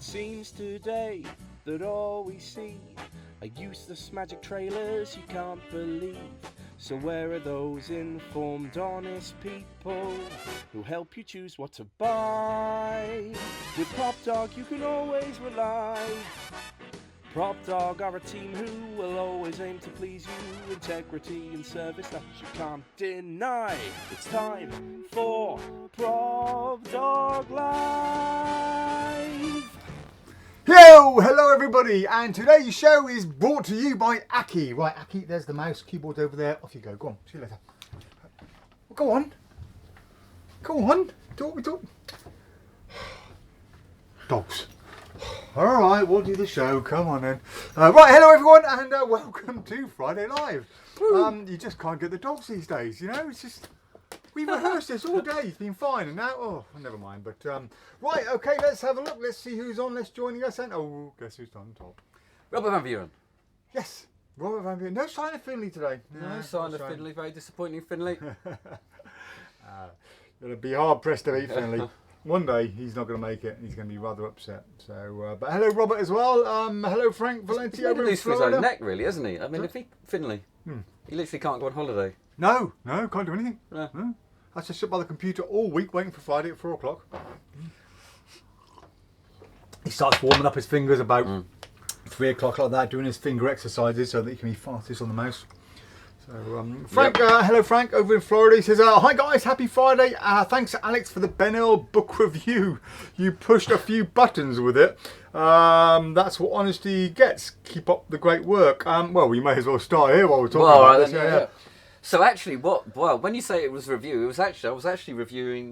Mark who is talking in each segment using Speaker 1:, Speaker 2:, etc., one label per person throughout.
Speaker 1: It seems today that all we see are useless magic trailers you can't believe. So where are those informed, honest people who help you choose what to buy? With PropDog you can always rely. PropDog are a team who will always aim to please you. Integrity and service that you can't deny. It's time for PropDog Live!
Speaker 2: Hello everybody, and today's show is brought to you by Aki. Right, Aki, there's the mouse, keyboard over there, off you go, go on, see you later. Go on, talk. Dogs. Alright, we'll do the show, come on then. Right, hello everyone, and welcome to Friday Live. You just can't get the dogs these days, you know, it's just... We rehearsed this all day, it's been fine, and now, oh, never mind, but, right, okay, let's have a look, let's see who's on, let's joining us, and, oh, guess who's on top?
Speaker 3: Robert Van Buren.
Speaker 2: Yes, Robert Van Buren, no sign of Finley today.
Speaker 3: No sign of Finley, very disappointing Finley.
Speaker 2: It'll be hard pressed to beat Finley. One day, he's not going to make it, and he's going to be rather upset, so, but hello Robert as well, hello Frank Valenti over in
Speaker 3: He's for his own
Speaker 2: Florida.
Speaker 3: neck, really, isn't he? I mean, if Finley, he literally can't go on holiday.
Speaker 2: No, can't do anything.
Speaker 3: No.
Speaker 2: I just sit by the computer all week waiting for Friday at 4 o'clock. He starts warming up his fingers about 3 o'clock like that, doing his finger exercises so that he can be fastest on the mouse. So, Frank, hello Frank over in Florida. He says, hi guys, happy Friday. Thanks Alex for the Ben Earl book review. You pushed a few buttons with it. That's what honesty gets. Keep up the great work. Well, we may as well start here while we're talking about this. Yeah.
Speaker 3: So actually, when you say it was a review, I was actually reviewing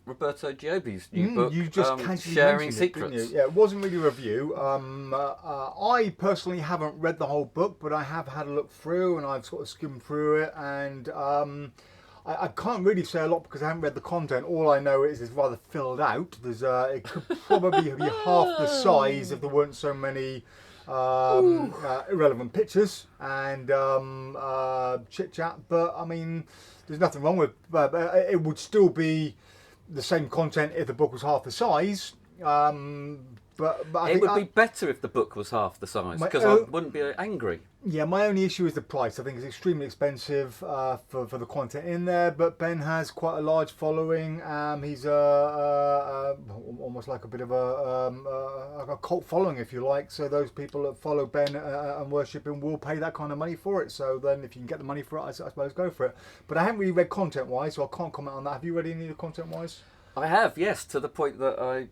Speaker 3: Roberto Giobbi's new book,
Speaker 2: you just
Speaker 3: Sharing
Speaker 2: mentioned
Speaker 3: Secrets.
Speaker 2: It, didn't you? Yeah, it wasn't really a review. I personally haven't read the whole book, but I have had a look through and I've sort of skimmed through it, and I can't really say a lot because I haven't read the content. All I know is it's rather filled out. There's it could probably be half the size if there weren't so many irrelevant pictures and chit chat, but I mean there's nothing wrong with it. Would still be the same content if the book was half the size, but I think
Speaker 3: it would be better if the book was half the size, because I wouldn't be angry.
Speaker 2: Yeah, my only issue is the price. I think it's extremely expensive for the content in there, but Ben has quite a large following. He's almost like a bit of a cult following, if you like. So those people that follow Ben and worship him will pay that kind of money for it. So then if you can get the money for it, I suppose go for it. But I haven't really read content-wise, so I can't comment on that. Have you read any of the content-wise?
Speaker 3: I have, yes, to the point that I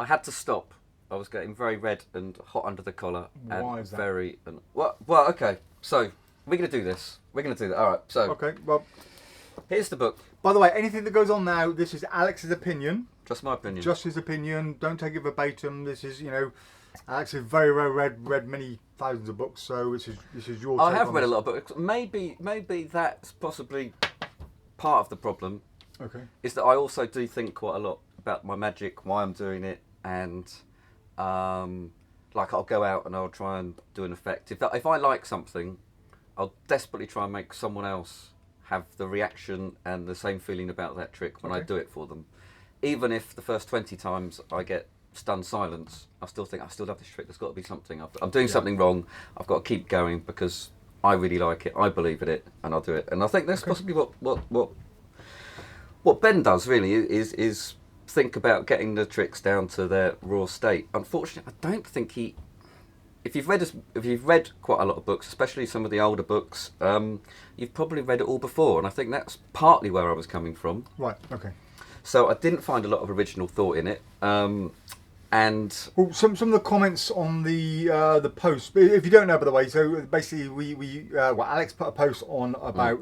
Speaker 3: had to stop. I was getting very red and hot under the collar.
Speaker 2: Why is that?
Speaker 3: Well, okay. So we're going to do this. We're going to do that. All right. So
Speaker 2: okay. Well,
Speaker 3: here's the book.
Speaker 2: By the way, anything that goes on now, this is Alex's opinion.
Speaker 3: Just my opinion.
Speaker 2: Just his opinion. Don't take it verbatim. This is, Alex has very read many thousands of books, so this is your.
Speaker 3: I have read a lot of books. Maybe that's possibly part of the problem.
Speaker 2: Okay.
Speaker 3: Is that I also do think quite a lot about my magic, why I'm doing it, and like I'll go out and I'll try and do an effect. If I like something, I'll desperately try and make someone else have the reaction and the same feeling about that trick when I do it for them. Even if the first 20 times I get stunned silence, I still think I still love this trick. There's got to be something. I'm doing something wrong. I've got to keep going because I really like it. I believe in it, and I'll do it. And I think that's possibly what Ben does really is think about getting the tricks down to their raw state. Unfortunately, I don't think he. If you've read quite a lot of books, especially some of the older books, you've probably read it all before, and I think that's partly where I was coming from.
Speaker 2: Right. Okay.
Speaker 3: So I didn't find a lot of original thought in it. And
Speaker 2: well, some of the comments on the post. If you don't know, by the way, so basically Alex put a post on about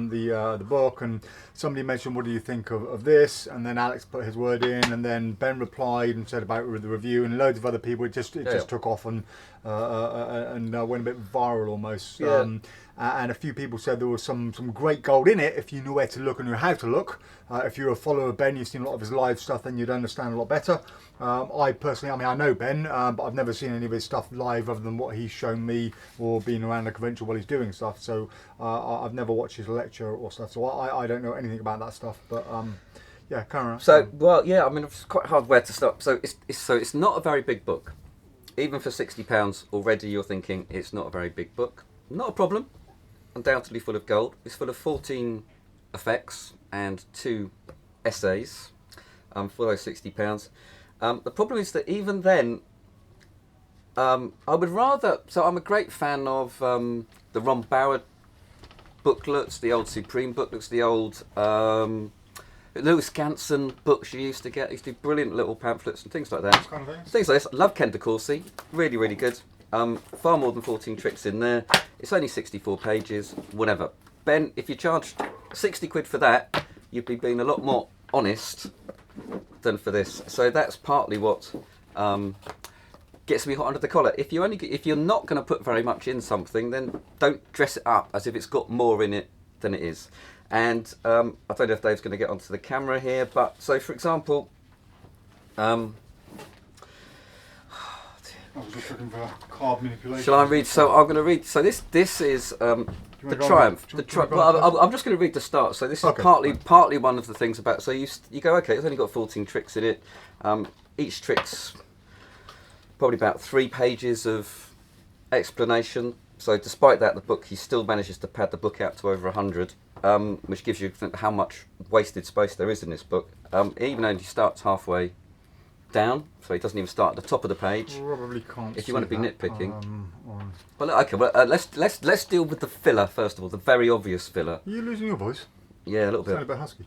Speaker 2: the book, and somebody mentioned, "What do you think of this?" And then Alex put his word in, and then Ben replied and said about the review, and loads of other people. It just took off and went a bit viral almost.
Speaker 3: Yeah.
Speaker 2: And a few people said there was some great gold in it if you knew where to look and knew how to look. If you're a follower of Ben, you've seen a lot of his live stuff, then you'd understand a lot better. I personally, I know Ben, but I've never seen any of his stuff live other than what he's shown me or been around the convention while he's doing stuff. So I've never watched his lecture or stuff, so I don't know anything about that stuff. But Yeah, carry on.
Speaker 3: So, well, yeah, I mean, it's quite hard where to start. So it's not a very big book. Even for £60, already you're thinking it's not a very big book. Not a problem. Undoubtedly full of gold. It's full of 14 effects and 2 essays for those £60. The problem is that even then, I would rather... So I'm a great fan of the Ron Bauer booklets, the old Supreme booklets, the old Lewis Ganson books you used to get. Used to do brilliant little pamphlets and things like that. Things like this. Love Ken DeCourcy. Really, really good. Far more than 14 tricks in there. It's only 64 pages, whatever. Ben, if you charged 60 quid for that, you'd be being a lot more honest than for this. So that's partly what gets me hot under the collar. If you're not going to put very much in something, then don't dress it up as if it's got more in it than it is. And I don't know if Dave's going to get onto the camera here, but so for example,
Speaker 2: I was just looking for card manipulation.
Speaker 3: shall I read? So I'm going to read. So this is the Triumph. Well, I'm just going to read the start. So this is partly one of the things about. So you go, okay, it's only got 14 tricks in it. Each trick's probably about 3 pages of explanation. So despite that, the book, he still manages to pad the book out to over 100, which gives you how much wasted space there is in this book. Even though he starts halfway down, so he doesn't even start at the top of the page.
Speaker 2: Probably can't.
Speaker 3: If you want to be nitpicking.
Speaker 2: Well,
Speaker 3: okay. Well, let's deal with the filler first of all. The very obvious filler.
Speaker 2: Are you losing your voice?
Speaker 3: Yeah, a little bit.
Speaker 2: Sound a bit husky.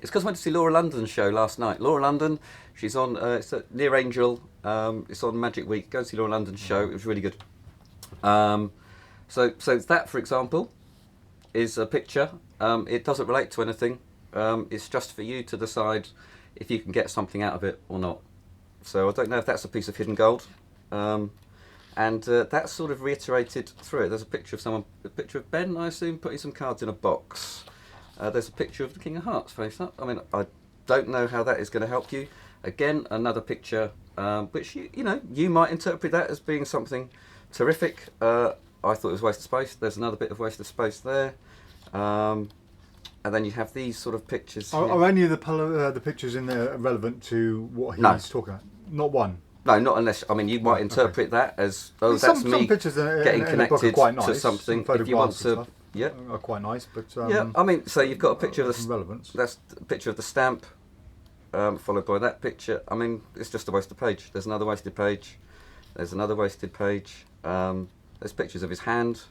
Speaker 3: It's because I went to see Laura London's show last night. Laura London, she's on. It's at Near Angel. It's on Magic Week. Go and see Laura London's show. It was really good. So that, for example, is a picture. It doesn't relate to anything. It's just for you to decide if you can get something out of it or not. So I don't know if that's a piece of hidden gold. And that's sort of reiterated through it. There's a picture of Ben, I assume, putting some cards in a box. There's a picture of the King of Hearts face up. I mean, I don't know how that is going to help you. Again, another picture, which you might interpret that as being something terrific. I thought it was wasted space. There's another bit of wasted space there. And then you have these sort of pictures.
Speaker 2: Are any of the pictures in there relevant to what he's talking about? Not one.
Speaker 3: No, not unless. I mean, you might interpret that as that's
Speaker 2: some
Speaker 3: me
Speaker 2: pictures
Speaker 3: getting connected to something. If you want to,
Speaker 2: are quite nice, but
Speaker 3: yeah. I mean, so you've got a picture of the
Speaker 2: relevance.
Speaker 3: That's a picture of the stamp, followed by that picture. I mean, it's just a wasted page. There's another wasted page. There's another wasted page. There's pictures of his hand.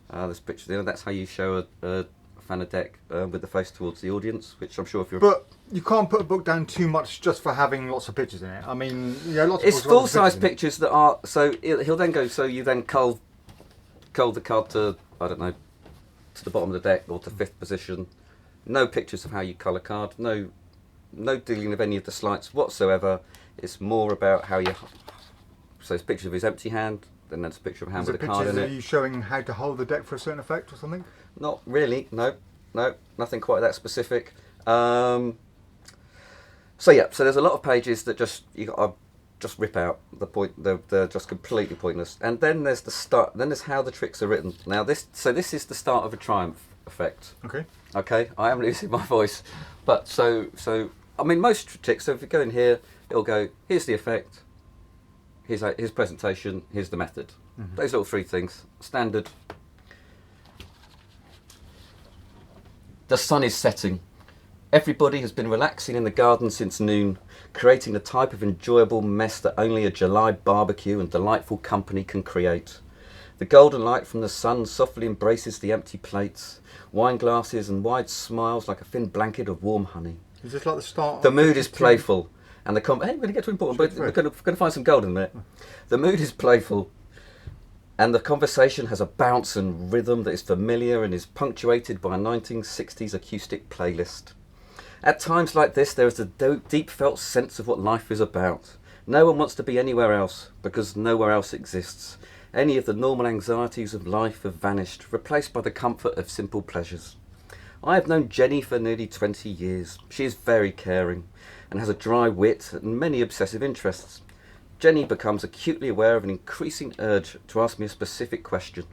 Speaker 3: There's pictures. That's how you show a fan a deck with the face towards the audience, which I'm sure if you're...
Speaker 2: But you can't put a book down too much just for having lots of pictures in it. I mean, lots of
Speaker 3: it's full-size pictures that are... So he'll then go, so you then cull the card to, I don't know, to the bottom of the deck or to 5th position. No pictures of how you cull a card. No dealing with any of the sleights whatsoever. It's more about how you... So it's a picture of his empty hand, then there's a picture of a hand with a card in it.
Speaker 2: Are you showing how to hold the deck for a certain effect or something?
Speaker 3: Not really, no, nothing quite that specific. So there's a lot of pages that just rip out the point. They're just completely pointless. And then there's the start. Then there's how the tricks are written. Now this is the start of a Triumph effect. Okay. I am losing my voice, but so I mean most tricks. So if you go in here, it'll go. Here's the effect. Here's presentation. Here's the method. Mm-hmm. Those little 3 things. Standard. The sun is setting. Everybody has been relaxing in the garden since noon, creating the type of enjoyable mess that only a July barbecue and delightful company can create. The golden light from the sun softly embraces the empty plates, wine glasses and wide smiles like a thin blanket of warm honey.
Speaker 2: Is this like the start?
Speaker 3: The mood is playful, and hey, we're going to get to important, but we're going to find some gold in there. The mood is playful, and the conversation has a bounce and rhythm that is familiar and is punctuated by a 1960s acoustic playlist. At times like this, there is a deep felt sense of what life is about. No one wants to be anywhere else, because nowhere else exists. Any of the normal anxieties of life have vanished, replaced by the comfort of simple pleasures. I have known Jenny for nearly 20 years. She is very caring, and has a dry wit and many obsessive interests. Jenny becomes acutely aware of an increasing urge to ask me a specific question.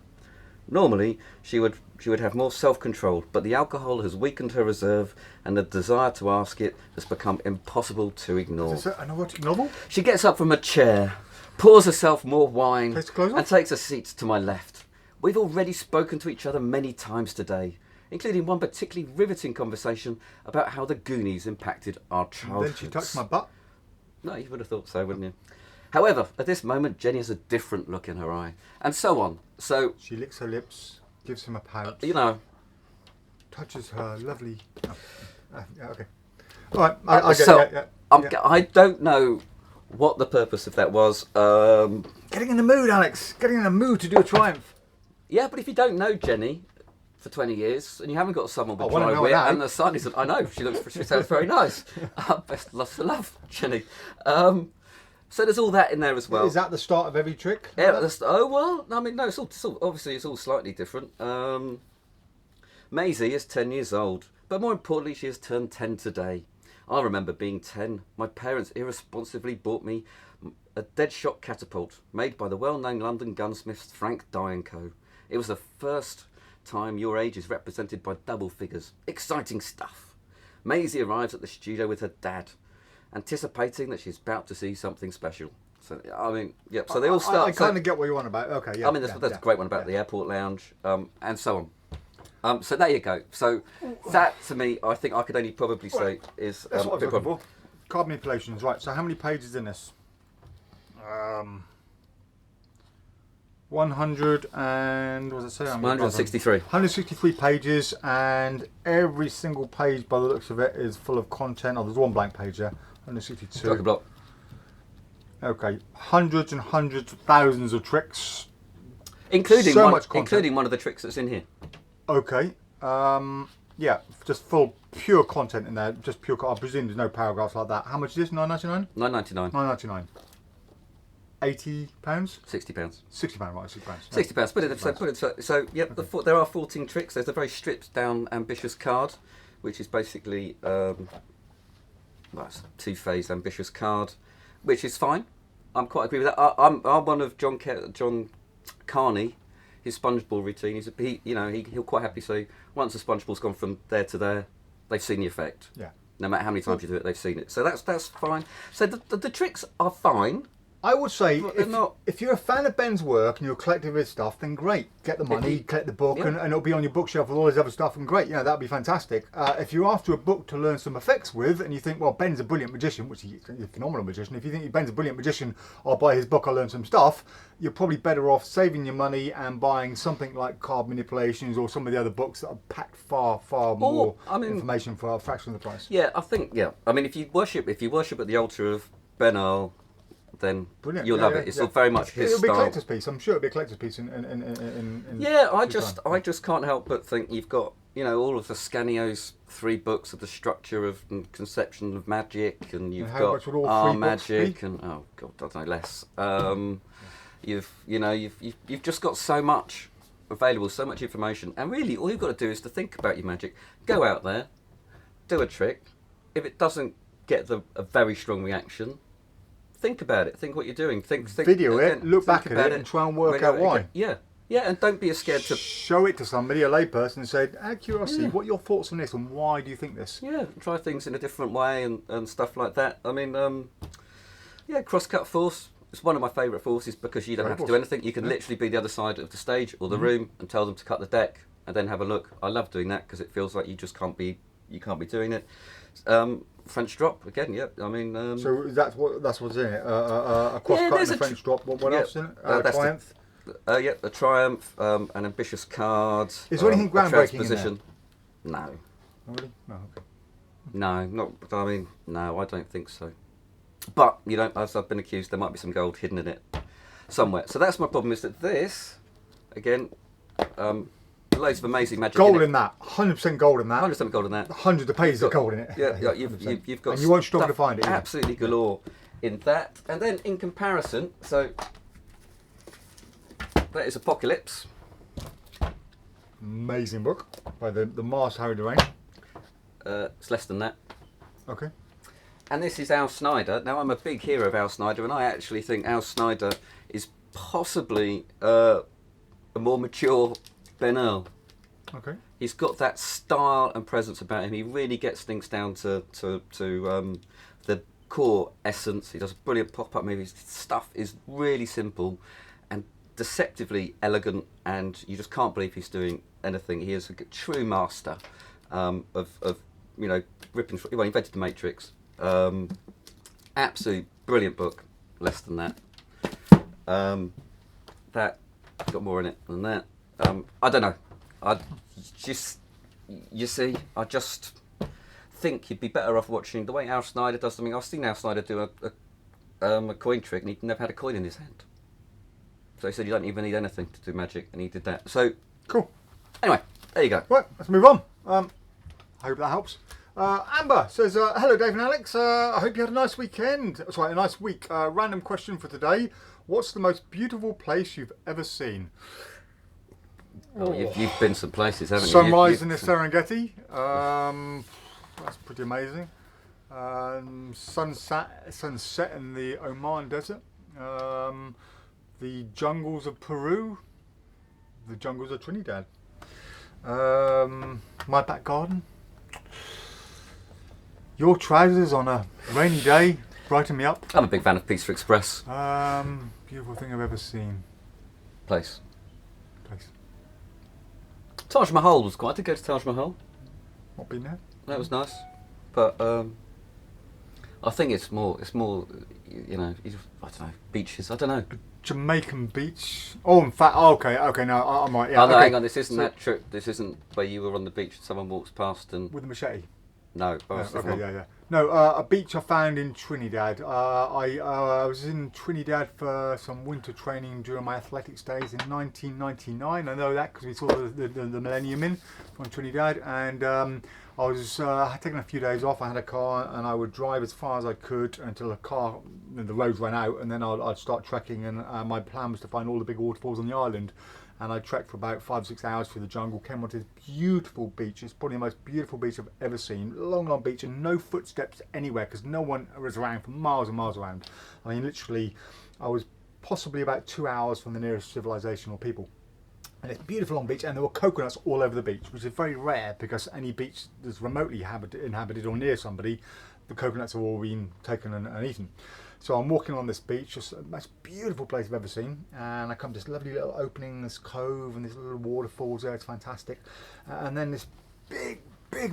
Speaker 3: Normally, she would have more self-control, but the alcohol has weakened her reserve, and the desire to ask it has become impossible to ignore.
Speaker 2: Is this an erotic novel?
Speaker 3: She gets up from her chair, pours herself more wine,
Speaker 2: Takes the clothes off?
Speaker 3: and takes a seat to my left. We've already spoken to each other many times today, including one particularly riveting conversation about how the Goonies impacted our childhoods.
Speaker 2: Then she touched my butt.
Speaker 3: No, you would have thought so, wouldn't you? However, at this moment, Jenny has a different look in her eye, and so on. So,
Speaker 2: She licks her lips, gives him a pout,
Speaker 3: you know,
Speaker 2: touches her lovely... yeah, okay. All right, I get
Speaker 3: so
Speaker 2: it. Yeah.
Speaker 3: I don't know what the purpose of that was.
Speaker 2: Getting in the mood, Alex. Getting in the mood to do a triumph.
Speaker 3: Yeah, but if you don't know Jenny for 20 years and you haven't got someone with
Speaker 2: I wanna
Speaker 3: dry
Speaker 2: know
Speaker 3: wit
Speaker 2: now.
Speaker 3: and the sun isn't, I know she sounds very nice. Best lots of love, Jenny. So there's all that in there as well.
Speaker 2: Is that the start of every trick?
Speaker 3: Yeah, oh well. I mean, no. It's all obviously it's all slightly different. Maisie is 10 years old, but more importantly, she has turned 10 today. I remember being 10. My parents irresponsibly bought me a dead-shot catapult made by the well-known London gunsmiths Frank Dye & Co. It was the first time your age is represented by double figures. Exciting stuff. Maisie arrives at the studio with her dad, anticipating that she's about to see something special. So, I mean, yeah, so they all start...
Speaker 2: I kind of get what you want about. Okay, yeah.
Speaker 3: I mean, that's a great one about the airport lounge, and so on. So there you go. So that, to me, I think I could only probably say is...
Speaker 2: That's what I was looking for. Card manipulations, right. So how many pages in this? 100 and... What does it say?
Speaker 3: 163.
Speaker 2: 163 pages, and every single page, by the looks of it, is full of content. Oh, there's one blank page there. 162.
Speaker 3: Like a block.
Speaker 2: Okay. Hundreds and hundreds of thousands of tricks.
Speaker 3: Including
Speaker 2: So
Speaker 3: one,
Speaker 2: much content.
Speaker 3: including one of the tricks that's in here.
Speaker 2: Okay. Yeah, just full pure content in there. Just pure. I presume there's no paragraphs like that. How much is this? £9.99.
Speaker 3: £9.99.
Speaker 2: £9.99. £80.
Speaker 3: £60.
Speaker 2: £60, right? £60.
Speaker 3: £60. Put it. So yep.
Speaker 2: Okay.
Speaker 3: There are 14 tricks. There's a very stripped down, ambitious card, which is basically well, it's a two-phase ambitious card, which is fine. I'm quite agree with that. I'm one of John Carney. His sponge ball routine. He'll quite happily say once the sponge ball's gone from there to there, they've seen the effect.
Speaker 2: Yeah.
Speaker 3: No matter how many times you do it, they've seen it. So that's fine. So the tricks are fine.
Speaker 2: I would say
Speaker 3: But
Speaker 2: if you're a fan of Ben's work and you're collecting his stuff, then great. Get the money, collect the book,
Speaker 3: Yeah.
Speaker 2: and it'll be on your bookshelf with all his other stuff, and great. That'd be fantastic. If you're after a book to learn some effects with, and you think, well, Ben's a brilliant magician, which he's a phenomenal magician. If you think Ben's a brilliant magician, I'll buy his book, I'll learn some stuff. You're probably better off saving your money and buying something like Card Manipulations or some of the other books that are packed far more information for a fraction of the price.
Speaker 3: Yeah, I think I mean, if you worship at the altar of Ben Earl, then
Speaker 2: Brilliant.
Speaker 3: you'll love it. It's all very much his
Speaker 2: It'll be a
Speaker 3: style.
Speaker 2: collector's piece. I'm sure it'll be a collector's piece.
Speaker 3: Yeah, I just can't help but think you've got all of the Scanio's 3 books of the structure of and conception of magic, and you've
Speaker 2: how
Speaker 3: got
Speaker 2: much would all
Speaker 3: our
Speaker 2: 3 books
Speaker 3: magic,
Speaker 2: be?
Speaker 3: and oh god, I don't know less. You've just got so much available, so much information, and really all you've got to do is to think about your magic. Go out there, do a trick. If it doesn't get a very strong reaction, think about it. Think what you're doing. Think
Speaker 2: Video it,
Speaker 3: again,
Speaker 2: look
Speaker 3: think
Speaker 2: back at
Speaker 3: about
Speaker 2: it, and try and work out why.
Speaker 3: Yeah, and don't be scared to
Speaker 2: show it to somebody, a layperson, and say, out of curiosity, what are your thoughts on this, and why do you think this?
Speaker 3: try things in a different way and stuff like that. I mean, cross-cut force is one of my favourite forces because you don't have to do anything. You can literally be the other side of the stage or the room and tell them to cut the deck and then have a look. I love doing that because it feels like you just can't be doing it. French drop again, I mean,
Speaker 2: so that's what's in it. A cross-cut and a French drop. What else in it? Triumph.
Speaker 3: A triumph, an ambitious card.
Speaker 2: Is there anything groundbreaking in there?
Speaker 3: No.
Speaker 2: Oh, really? No. Okay.
Speaker 3: No, not. I mean, no, I don't think so. But as I've been accused, there might be some gold hidden in it somewhere. So that's my problem. Is that this, again, loads of amazing magic.
Speaker 2: Gold in that. 100% gold in that.
Speaker 3: 100% gold in that.
Speaker 2: Hundreds of pages of gold in it.
Speaker 3: Yeah, you've got.
Speaker 2: And you won't struggle to find it.
Speaker 3: Absolutely galore in that. And then in comparison, so that is Apocalypse.
Speaker 2: Amazing book by the Mars Harry Lorraine.
Speaker 3: It's less than that.
Speaker 2: Okay.
Speaker 3: And this is Al Snyder. Now, I'm a big hero of Al Snyder, and I actually think Al Snyder is possibly a more mature Ben Earl.
Speaker 2: Okay.
Speaker 3: He's got that style and presence about him. He really gets things down to the core essence. He does a brilliant pop-up movie. His stuff is really simple and deceptively elegant, and you just can't believe he's doing anything. He is a true master of ripping. Well, he invented the Matrix. Absolute brilliant book. Less than that. That got more in it than that. I don't know. I just think you'd be better off watching the way Al Snyder does something. I've seen Al Snyder do a coin trick, and he never had a coin in his hand. So he said you don't even need anything to do magic, and he did that. So
Speaker 2: cool.
Speaker 3: Anyway, there you go.
Speaker 2: Right, let's move on. I hope that helps. Amber says, hello Dave and Alex, I hope you had a nice weekend. Sorry, a nice week. Random question for today. What's the most beautiful place you've ever seen?
Speaker 3: Oh, you've been some places, haven't you?
Speaker 2: Sunrise in the Serengeti. That's pretty amazing. Sunset in the Oman Desert. The jungles of Peru. The jungles of Trinidad. My back garden. Your trousers on a rainy day brighten me up.
Speaker 3: I'm a big fan of Pizza Express.
Speaker 2: Beautiful thing I've ever seen.
Speaker 3: Place. Taj Mahal was quite. I did go to Taj Mahal.
Speaker 2: Not been there.
Speaker 3: That was nice, but I think it's more. I don't know, beaches. I don't know.
Speaker 2: Jamaican beach. Oh, in fact, okay. No, I might. Yeah.
Speaker 3: Oh no,
Speaker 2: okay.
Speaker 3: hang on. This isn't that trip. This isn't where you were on the beach and someone walks past and
Speaker 2: With a machete.
Speaker 3: No.
Speaker 2: Okay, yeah. No, a beach I found in Trinidad. I was in Trinidad for some winter training during my athletics days in 1999. I know that because we saw the Millennium in from Trinidad, and I was taking a few days off. I had a car, and I would drive as far as I could until the roads ran out, and then I'd start trekking. And my plan was to find all the big waterfalls on the island. And I trekked for about 5 or 6 hours through the jungle, came onto this beautiful beach. It's probably the most beautiful beach I've ever seen. Long beach and no footsteps anywhere because no one was around for miles and miles around. I mean, literally, I was possibly about 2 hours from the nearest civilization or people. And it's a beautiful long beach, and there were coconuts all over the beach, which is very rare because any beach that's remotely inhabited or near somebody, the coconuts have all been taken and eaten. So I'm walking on this beach, just the most beautiful place I've ever seen, and I come to this lovely little opening, this cove, and this little waterfalls there. It's fantastic. And then this big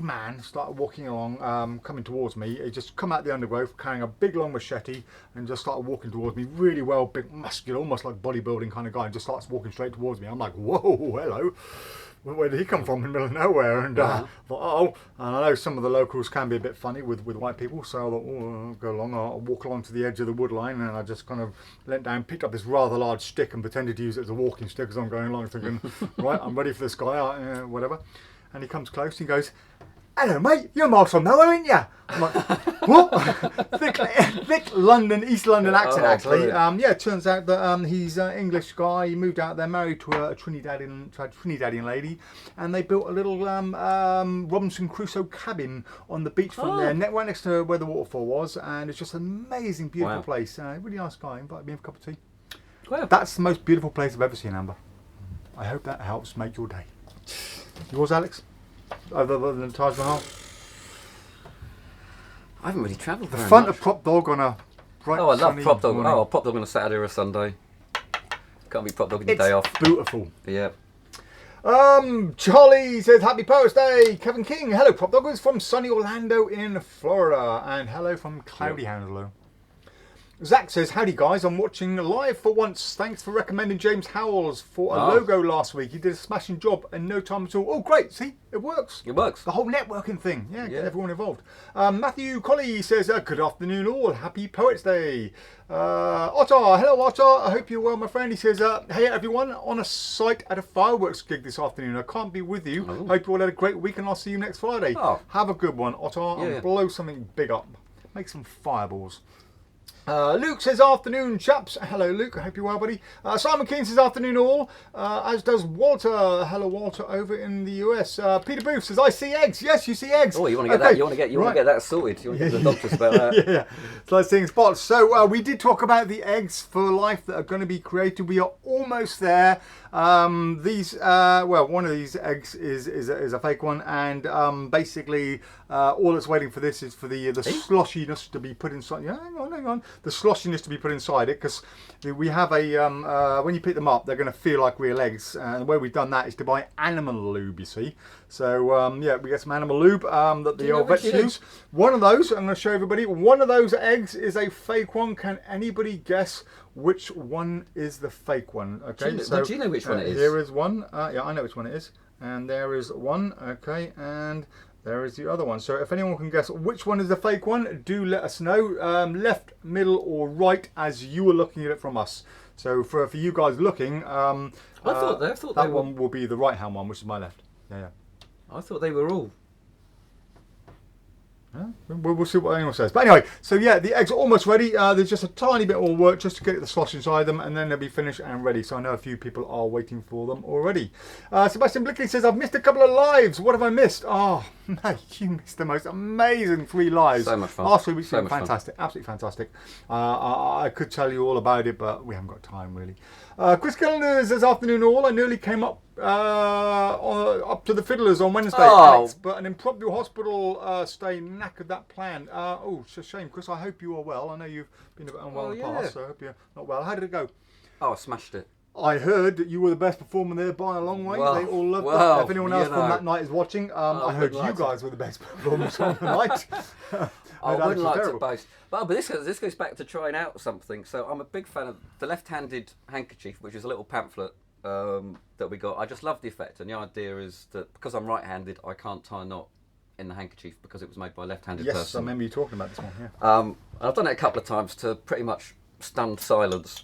Speaker 2: man started walking along, coming towards me. He just come out the undergrowth, carrying a big long machete, and just started walking towards me. Really well, big, muscular, almost like bodybuilding kind of guy, and just starts walking straight towards me. I'm like, whoa, hello. Where did he come from in the middle of nowhere? And I thought, and I know some of the locals can be a bit funny with white people, so I thought, I'll go along. I'll walk along to the edge of the wood line, and I just kind of leant down, picked up this rather large stick, and pretended to use it as a walking stick as I'm going along, thinking, right, I'm ready for this guy, whatever. And he comes close, and he goes, hello mate, you're Miles from nowhere, aren't you? I'm like, what? thick London, East London accent actually. It turns out that he's an English guy. He moved out there, married to a Trinidadian lady, and they built a little Robinson Crusoe cabin on the beach from there, right next to where the waterfall was, and it's just an amazing, beautiful place. Really nice guy. Invited me for a cup of tea.
Speaker 3: Wow.
Speaker 2: That's the most beautiful place I've ever seen, Amber. I hope that helps make your day. Yours, Alex? Other than Taj Mahal?
Speaker 3: I haven't really travelled very
Speaker 2: The front
Speaker 3: much.
Speaker 2: of PropDog on a bright
Speaker 3: I love
Speaker 2: sunny
Speaker 3: PropDog.
Speaker 2: morning.
Speaker 3: Oh, PropDog on a Saturday or a Sunday. Can't be PropDog the day off.
Speaker 2: Beautiful.
Speaker 3: Yeah.
Speaker 2: Charlie says happy Poets Day. Kevin King, hello PropDoggers from sunny Orlando in Florida, and hello from cloudy Hounslow. Zach says, howdy guys, I'm watching live for once. Thanks for recommending James Howells for a logo last week. He did a smashing job in no time at all. Oh great, see, it works.
Speaker 3: It works.
Speaker 2: The whole networking thing. Yeah, get everyone involved. Matthew Colley says, good afternoon all, happy Poets Day. Ottar, hello Ottar, I hope you're well my friend. He says, hey everyone, on a site at a fireworks gig this afternoon. I can't be with you. Hope you all had a great week and I'll see you next Friday. Have a good one, Ottar, and blow something big up. Make some fireballs. Luke says, afternoon, chaps. Hello, Luke. I hope you're well, buddy. Simon Keane says, afternoon, all. As does Walter. Hello, Walter, over in the US. Peter Booth says, I see eggs. Yes, you see eggs.
Speaker 3: Oh, you want to get that? You want to get that sorted? You want to get the doctors about that?
Speaker 2: Yeah. It's like seeing spots. So we did talk about the eggs for life that are going to be created. We are almost there. These, one of these eggs is a fake one, and basically all that's waiting for this is for the sloshiness to be put inside. Yeah, hang on. The sloshiness to be put inside it, because we have a when you pick them up, they're going to feel like real eggs. And the way we've done that is to buy animal lube. You see, so we get some animal lube that the old vets use. One of those, I'm going to show everybody. One of those eggs is a fake one. Can anybody guess which one is the fake one? Okay,
Speaker 3: do you know which one it is?
Speaker 2: Here is one. Yeah, I know which one it is. And there is one. Okay, and there is the other one. So if anyone can guess which one is the fake one, do let us know. Left, middle, or right, as you were looking at it from us. So for you guys looking, I thought that one will be the right hand one, which is my left. Yeah.
Speaker 3: I thought they were all.
Speaker 2: We'll see what anyone says. But anyway, so yeah, the eggs are almost ready. There's just a tiny bit more work just to get the slosh inside them, and then they'll be finished and ready. So I know a few people are waiting for them already. Sebastian Blickley says, I've missed a couple of lives. What have I missed? Oh, mate, you missed the most amazing 3 lives.
Speaker 3: So much fun.
Speaker 2: Last 3 weeks have been fantastic. Absolutely fantastic. I could tell you all about it, but we haven't got time, really. Chris Kellner says, afternoon all. I nearly came up to the Fiddlers on Wednesday, Alex, but an impromptu hospital stay knackered that plan. It's a shame, Chris. I hope you are well. I know you've been a bit unwell in the past, so I hope you're not well. How did it go?
Speaker 3: Oh, I smashed it.
Speaker 2: I heard that you were the best performer there by a long way.
Speaker 3: Well,
Speaker 2: they all loved it. If anyone else from
Speaker 3: know,
Speaker 2: that night is watching, I heard you guys were the best performers on the night.
Speaker 3: I wouldn't like to boast. But this goes back to trying out something. So I'm a big fan of the left-handed handkerchief, which is a little pamphlet that we got. I just love the effect, and the idea is that because I'm right-handed, I can't tie a knot in the handkerchief because it was made by a left-handed person.
Speaker 2: Yes, I remember you talking about this one. Yeah.
Speaker 3: I've done it a couple of times to pretty much stunned silence.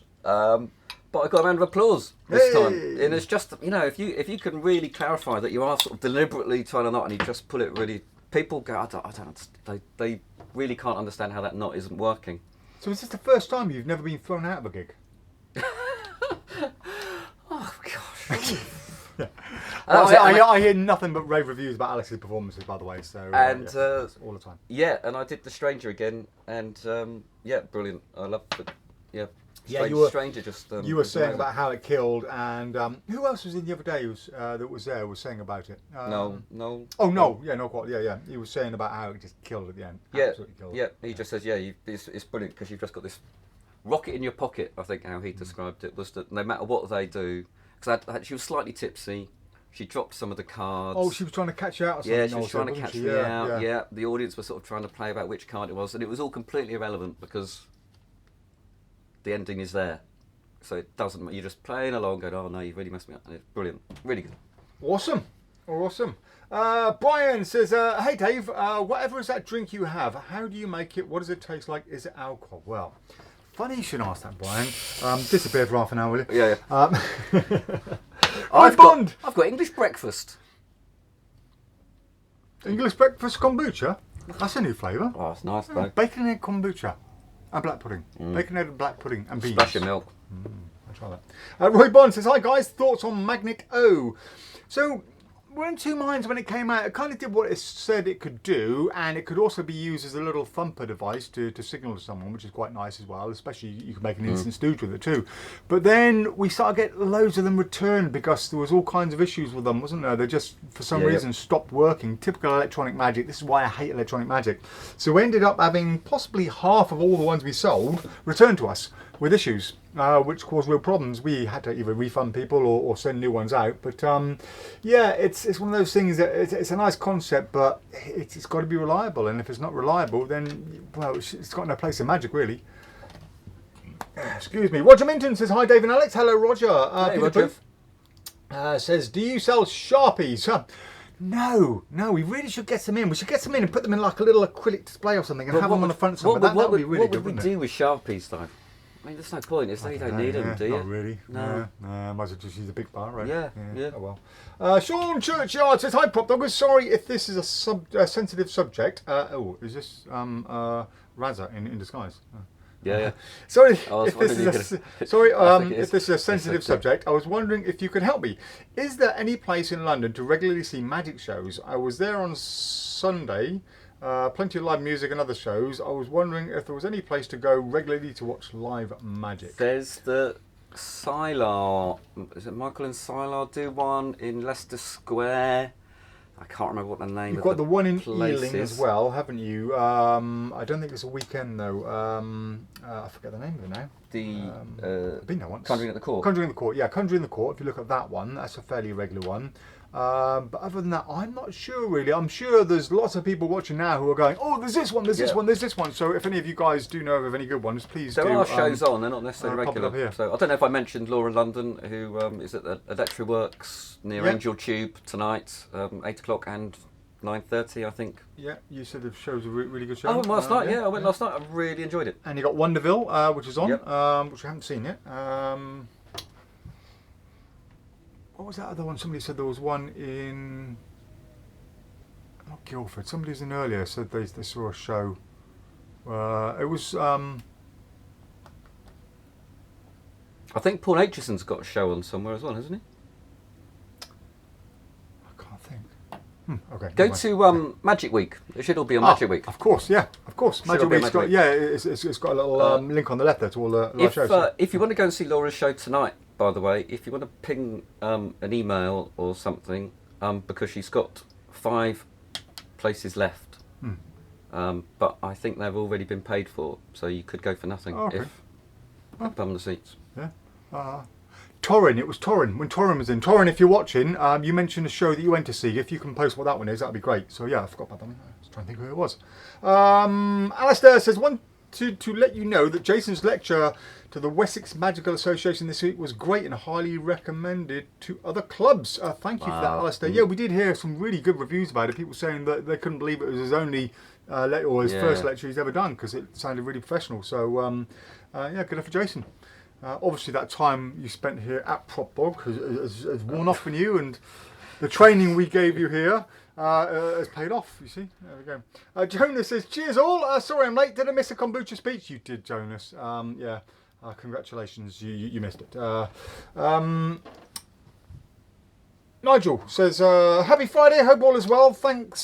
Speaker 3: But I got a round of applause this time, and it's just, if you can really clarify that you are sort of deliberately tying a knot and you just pull it really, people go, I don't, they really can't understand how that knot isn't working.
Speaker 2: So is this the first time you've never been thrown out of a gig?
Speaker 3: Oh gosh.
Speaker 2: Yeah. I hear nothing but rave reviews about Alex's performances, by the way. So all the time.
Speaker 3: Yeah, and I did The Stranger again, and brilliant. I loved it. Yeah. Stranger just.
Speaker 2: You were saying about how it killed, and who else was in the other day that was there was saying about it?
Speaker 3: No.
Speaker 2: Oh no, yeah, no, quite, yeah. He was saying about how it just killed at the end.
Speaker 3: Yeah,
Speaker 2: absolutely killed.
Speaker 3: Yeah. He just says, it's brilliant because you've just got this rocket in your pocket. I think how he described it was that no matter what they do, because she was slightly tipsy. She dropped some of the cards.
Speaker 2: Oh, she was trying to catch you out or something.
Speaker 3: Yeah, she was trying to catch me out. Yeah, the audience was sort of trying to play about which card it was, and it was all completely irrelevant because the ending is there. So it doesn't, you're just playing along going, oh no, you really messed me up. And it's brilliant. Really good.
Speaker 2: Awesome. Brian says, hey Dave, whatever is that drink you have, how do you make it? What does it taste like? Is it alcohol? Well, funny you should ask that, Brian. Disappear for half an hour, will you?
Speaker 3: Yeah.
Speaker 2: I've
Speaker 3: got English breakfast.
Speaker 2: English breakfast kombucha? That's a new flavour.
Speaker 3: Oh, it's nice though.
Speaker 2: Bacon and egg kombucha. And black pudding. Bacon, egg, black pudding and beans.
Speaker 3: Splash of milk.
Speaker 2: I'll try that. Roy Bond says, hi guys, thoughts on Magnet O? So, we're in two minds when it came out. It kind of did what it said it could do, and it could also be used as a little thumper device to signal to someone, which is quite nice as well. Especially you can make an instant stooge with it too. But then we started to get loads of them returned because there was all kinds of issues with them, wasn't there? They just, for some reason, stopped working. Typical electronic magic. This is why I hate electronic magic. So we ended up having possibly half of all the ones we sold returned to us with issues, which caused real problems. We had to either refund people or send new ones out. But yeah, it's one of those things that it's a nice concept, but it's got to be reliable. And if it's not reliable, then, well, it's got no place in magic, really. Excuse me. Roger Minton says, hi, Dave and Alex. Hello, Roger.
Speaker 3: Hey, Roger.
Speaker 2: Says, do you sell Sharpies? No, we really should get some in. We should get some in and put them in like a little acrylic display or something and have them on the front somewhere. That would be really good, wouldn't it?
Speaker 3: What would we do with Sharpies, though? I mean, there's no point. It's you don't need them, do you?
Speaker 2: Not really. No. Might as well just use a big bar, right?
Speaker 3: Yeah.
Speaker 2: Oh well. Sean Churchyard says, hi, PropDog. Sorry if this is a sensitive subject. Is this Raza in disguise?
Speaker 3: Yeah.
Speaker 2: Sorry,
Speaker 3: I was
Speaker 2: if this
Speaker 3: wondering
Speaker 2: is
Speaker 3: you
Speaker 2: a, sorry,
Speaker 3: I think it
Speaker 2: if this is a sensitive
Speaker 3: It's okay.
Speaker 2: subject, I was wondering if you could help me. Is there any place in London to regularly see magic shows? I was there on Sunday. Plenty of live music and other shows. I was wondering if there was any place to go regularly to watch live magic.
Speaker 3: There's the Sylar. Is it Michael and Sylar do one in Leicester Square? I can't remember what the name
Speaker 2: You've
Speaker 3: of
Speaker 2: got the one in
Speaker 3: place
Speaker 2: Ealing
Speaker 3: is.
Speaker 2: as well, haven't you? I don't think it's a weekend though. I forget the name of it now.
Speaker 3: The
Speaker 2: I've been there once.
Speaker 3: Conjuring at the Court.
Speaker 2: Conjuring the Court, yeah, Conjuring the Court. If you look at that one, that's a fairly regular one. But other than that, I'm not sure really. I'm sure there's lots of people watching now who are going, oh, there's this one, there's this
Speaker 3: Yeah.
Speaker 2: one, there's this one. So if any of you guys do know of any good ones, please
Speaker 3: There
Speaker 2: do.
Speaker 3: are shows on, they're not necessarily
Speaker 2: pop it up
Speaker 3: regular.
Speaker 2: here.
Speaker 3: So I don't know if I mentioned Laura London, who is at the Electri Works near
Speaker 2: Yeah.
Speaker 3: Angel Tube tonight, 8 o'clock and 9:30, I think.
Speaker 2: Yeah, you said the show's a really good show.
Speaker 3: I went last night, yeah, I went last night. I really enjoyed it.
Speaker 2: And you got Wonderville, which is on,
Speaker 3: Yep.
Speaker 2: which I haven't seen yet. What was that other one? Somebody said there was one in, not Guildford. Somebody was in earlier said they saw a show. It was
Speaker 3: I think Paul Aitchison's got a show on somewhere as well, hasn't he?
Speaker 2: I can't think. Okay.
Speaker 3: Go
Speaker 2: never mind.
Speaker 3: to Magic Week. It should all be on Magic Week.
Speaker 2: Of course, yeah, of course.
Speaker 3: Should
Speaker 2: Magic
Speaker 3: all be
Speaker 2: Week's
Speaker 3: Magic
Speaker 2: got
Speaker 3: Week.
Speaker 2: yeah, it's got a little link on the left there to all the live shows.
Speaker 3: If you want to go and see Laura's show tonight, by the way, if you want to ping an email or something, because she's got 5 places left. But I think they've already been paid for, so you could go for nothing
Speaker 2: Okay.
Speaker 3: if bum the seats.
Speaker 2: Yeah. Torrin, it was Torrin. When Torrin was in. Torrin, if you're watching, you mentioned a show that you went to see. If you can post what that one is, that'd be great. So yeah, I forgot about that one. I was trying to think who it was. Alistair says, to let you know that Jason's lecture to the Wessex Magical Association this week was great and highly recommended to other clubs. Thank you for that,
Speaker 3: Wow.
Speaker 2: Alistair. Yeah, we did hear some really good reviews about it. People saying that they couldn't believe it was his only or his first lecture he's ever done because it sounded really professional. So yeah, good enough for Jason. Obviously, that time you spent here at PropDog has worn off on you, and the training we gave you here has paid off. You see, there we go. Jonas says, "Cheers all. Sorry I'm late. Did I miss a kombucha speech? You did, Jonas. Yeah. Congratulations, you missed it." Nigel says, "Happy Friday. Hope all is well. Thank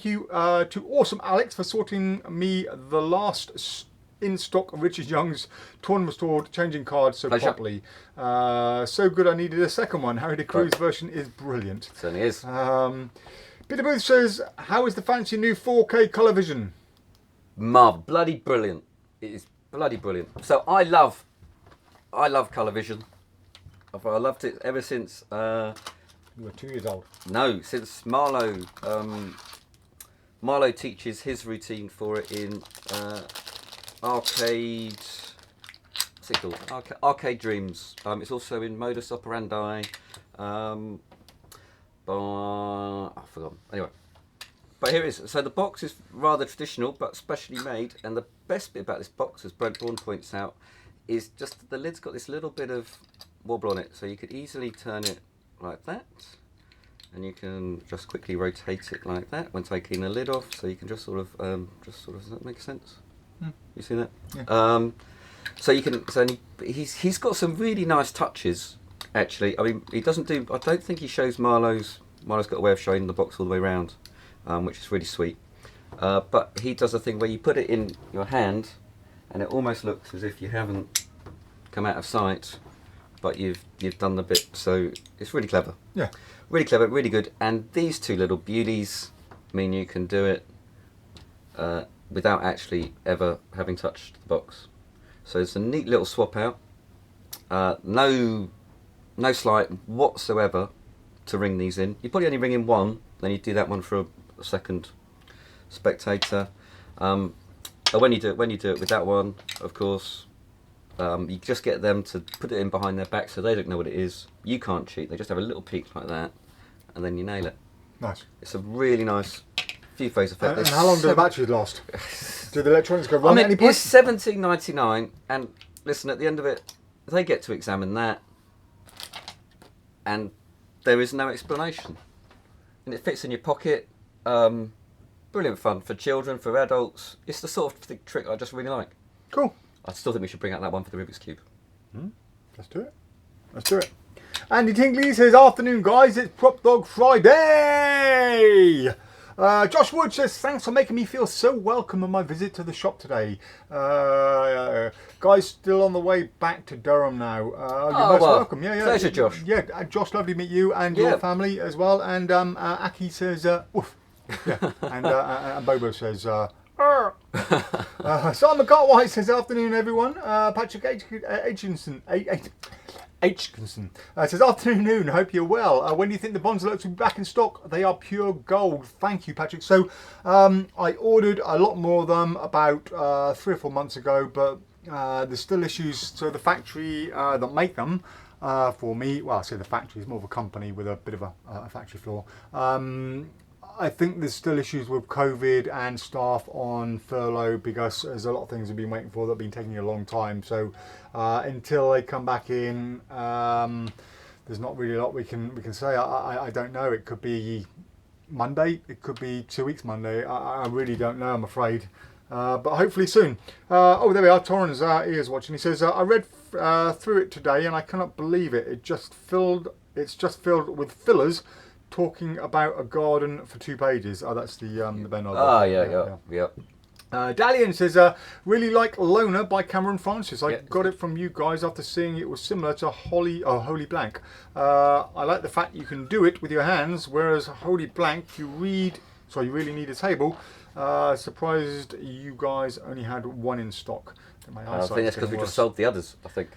Speaker 2: you to awesome Alex for sorting me the last." In stock Richard Young's torn restored changing cards so
Speaker 3: Pleasure.
Speaker 2: properly. So good I needed a second one. Harry de Cruz version is brilliant.
Speaker 3: Certainly is.
Speaker 2: Peter Booth says, how is the fancy new 4K colour vision?
Speaker 3: Bloody brilliant. It is bloody brilliant. So I love colour vision. I loved it ever since.
Speaker 2: You were 2 years old.
Speaker 3: No, since Marlowe. Marlowe teaches his routine for it in Arcade. What's it called? Arcade Dreams. It's also in Modus Operandi. I've forgotten. Anyway, but here it is. So the box is rather traditional, but specially made. And the best bit about this box, as Brent Bourne points out, is just that the lid's got this little bit of wobble on it, so you could easily turn it like that, and you can just quickly rotate it like that when taking the lid off. So you can just sort of. Does that make sense? You see that?
Speaker 2: Yeah.
Speaker 3: So you can. So he's got some really nice touches. Actually, I mean, he doesn't do. I don't think he shows Marlowe's. Marlowe's got a way of showing the box all the way around, which is really sweet. But he does a thing where you put it in your hand, and it almost looks as if you haven't come out of sight, but you've done the bit. So it's really clever.
Speaker 2: Yeah.
Speaker 3: Really clever, really good. And these two little beauties mean you can do it without actually ever having touched the box. So it's a neat little swap out. No slide whatsoever to ring these in. You probably only ring in one, then you do that one for a second spectator. And when you do it with that one, of course, you just get them to put it in behind their back so they don't know what it is. You can't cheat. They just have a little peek like that, and then you nail it.
Speaker 2: Nice.
Speaker 3: It's a really nice few phase effect.
Speaker 2: And how long do the batteries last? Do the electronics go wrong at any
Speaker 3: it's
Speaker 2: point?
Speaker 3: $17.99, and listen, at the end of it, they get to examine that, and there is no explanation. And it fits in your pocket. Brilliant fun for children, for adults. It's the sort of trick I just really like.
Speaker 2: Cool.
Speaker 3: I still think we should bring out that one for the Rubik's Cube.
Speaker 2: Let's do it. Let's do it. Andy Tingley says, afternoon guys, it's PropDog Friday. Josh Wood says, thanks for making me feel so welcome on my visit to the shop today. Guys, still on the way back to Durham now. You're most welcome. Yeah.
Speaker 3: Pleasure, Josh.
Speaker 2: Yeah, Josh, lovely to meet you and your family as well. And Aki says, woof. Yeah. And Bobo says, Simon Cartwright says, afternoon everyone. Patrick Atkinson says, afternoon, hope you're well. When do you think the bonds will be back in stock? They are pure gold. Thank you, Patrick. So I ordered a lot more of them about 3 or 4 months ago, but there's still issues. So the factory that make them for me, well, I say the factory is more of a company with a bit of a factory floor. I think there's still issues with COVID and staff on furlough because there's a lot of things we've been waiting for that have been taking a long time. So until they come back in, there's not really a lot we can say. I don't know. It could be Monday. It could be 2 weeks Monday. I really don't know, I'm afraid. But hopefully soon. Oh, there we are. Torrens is watching. He says, I read through it today and I cannot believe it. It's just filled with fillers talking about a garden for 2 pages. Oh, that's the Ben Earl.
Speaker 3: Oh, yeah.
Speaker 2: Dalian says, really like Loner by Cameron Francis. I got it from you guys after seeing it was similar to Holy Blank. I like the fact you can do it with your hands, whereas Holy Blank, you really need a table. Surprised you guys only had 1 in stock.
Speaker 3: I think that's because we just sold the others, I think.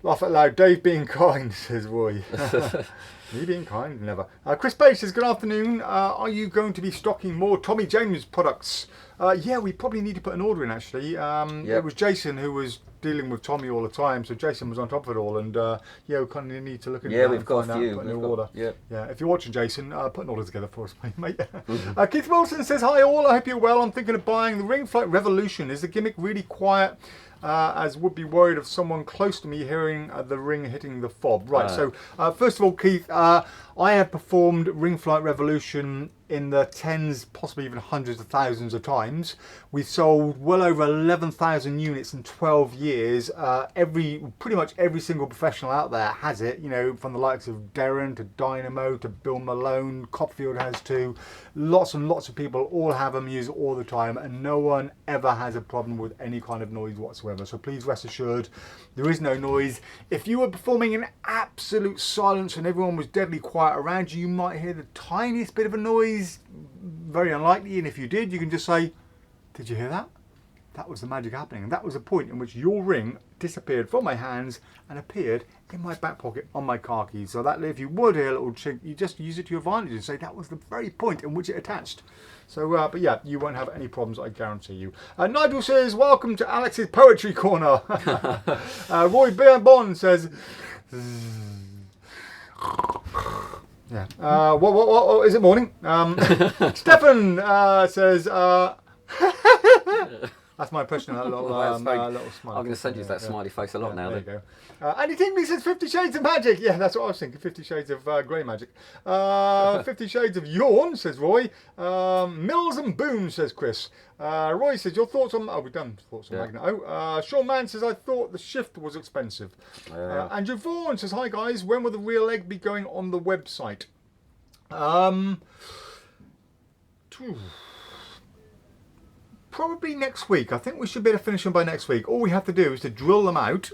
Speaker 2: Laugh out loud. Dave being kind, says Roy. Me being kind, never. Chris Page says, good afternoon. Are you going to be stocking more Tommy James products? Yeah, we probably need to put an order in, actually. It was Jason who was dealing with Tommy all the time, so Jason was on top of it all, and we kind of need to look into that.
Speaker 3: We've got a few.
Speaker 2: Put an order. Yeah, if you're watching, Jason, put an order together for us, mate. Keith Wilson says, hi all, I hope you're well. I'm thinking of buying the Ring Flight Revolution. Is the gimmick really quiet? As would be worried of someone close to me hearing the ring hitting the fob. Right, so first of all, Keith, I have performed Ring Flight Revolution in the tens, possibly even hundreds of thousands of times. We've sold well over 11,000 units in 12 years. Pretty much every single professional out there has it, you know, from the likes of Darren to Dynamo to Bill Malone, Copfield has too. Lots and lots of people all have them, use it all the time, and no one ever has a problem with any kind of noise whatsoever. So please rest assured, there is no noise. If you were performing in absolute silence and everyone was deadly quiet around you, you might hear the tiniest bit of a noise. Very unlikely, and if you did, you can just say, did you hear that? That was the magic happening, and that was the point in which your ring disappeared from my hands and appeared in my back pocket on my car keys. So that if you would hear a little chink, you just use it to your advantage and say that was the very point in which it attached. So, but yeah, you won't have any problems, I guarantee you. Nigel says, welcome to Alex's Poetry Corner. Roy Bond says, yeah. What is it morning? Stefan says, that's my impression of that little, little smiley.
Speaker 3: I'm going to send you that smiley face a lot now.
Speaker 2: There you go. Andy Tingley says 50 Shades of Magic. Yeah, that's what I was thinking. 50 Shades of Grey Magic. 50 Shades of Yawn, says Roy. Mills and Boom, says Chris. Roy says, your thoughts on... Oh, we've done thoughts on Magneto. Sean Mann says, I thought the shift was expensive. Andrew Vaughan says, hi guys, when will the real egg be going on the website? Probably next week. I think we should be able to finish them by next week. All we have to do is to drill them out,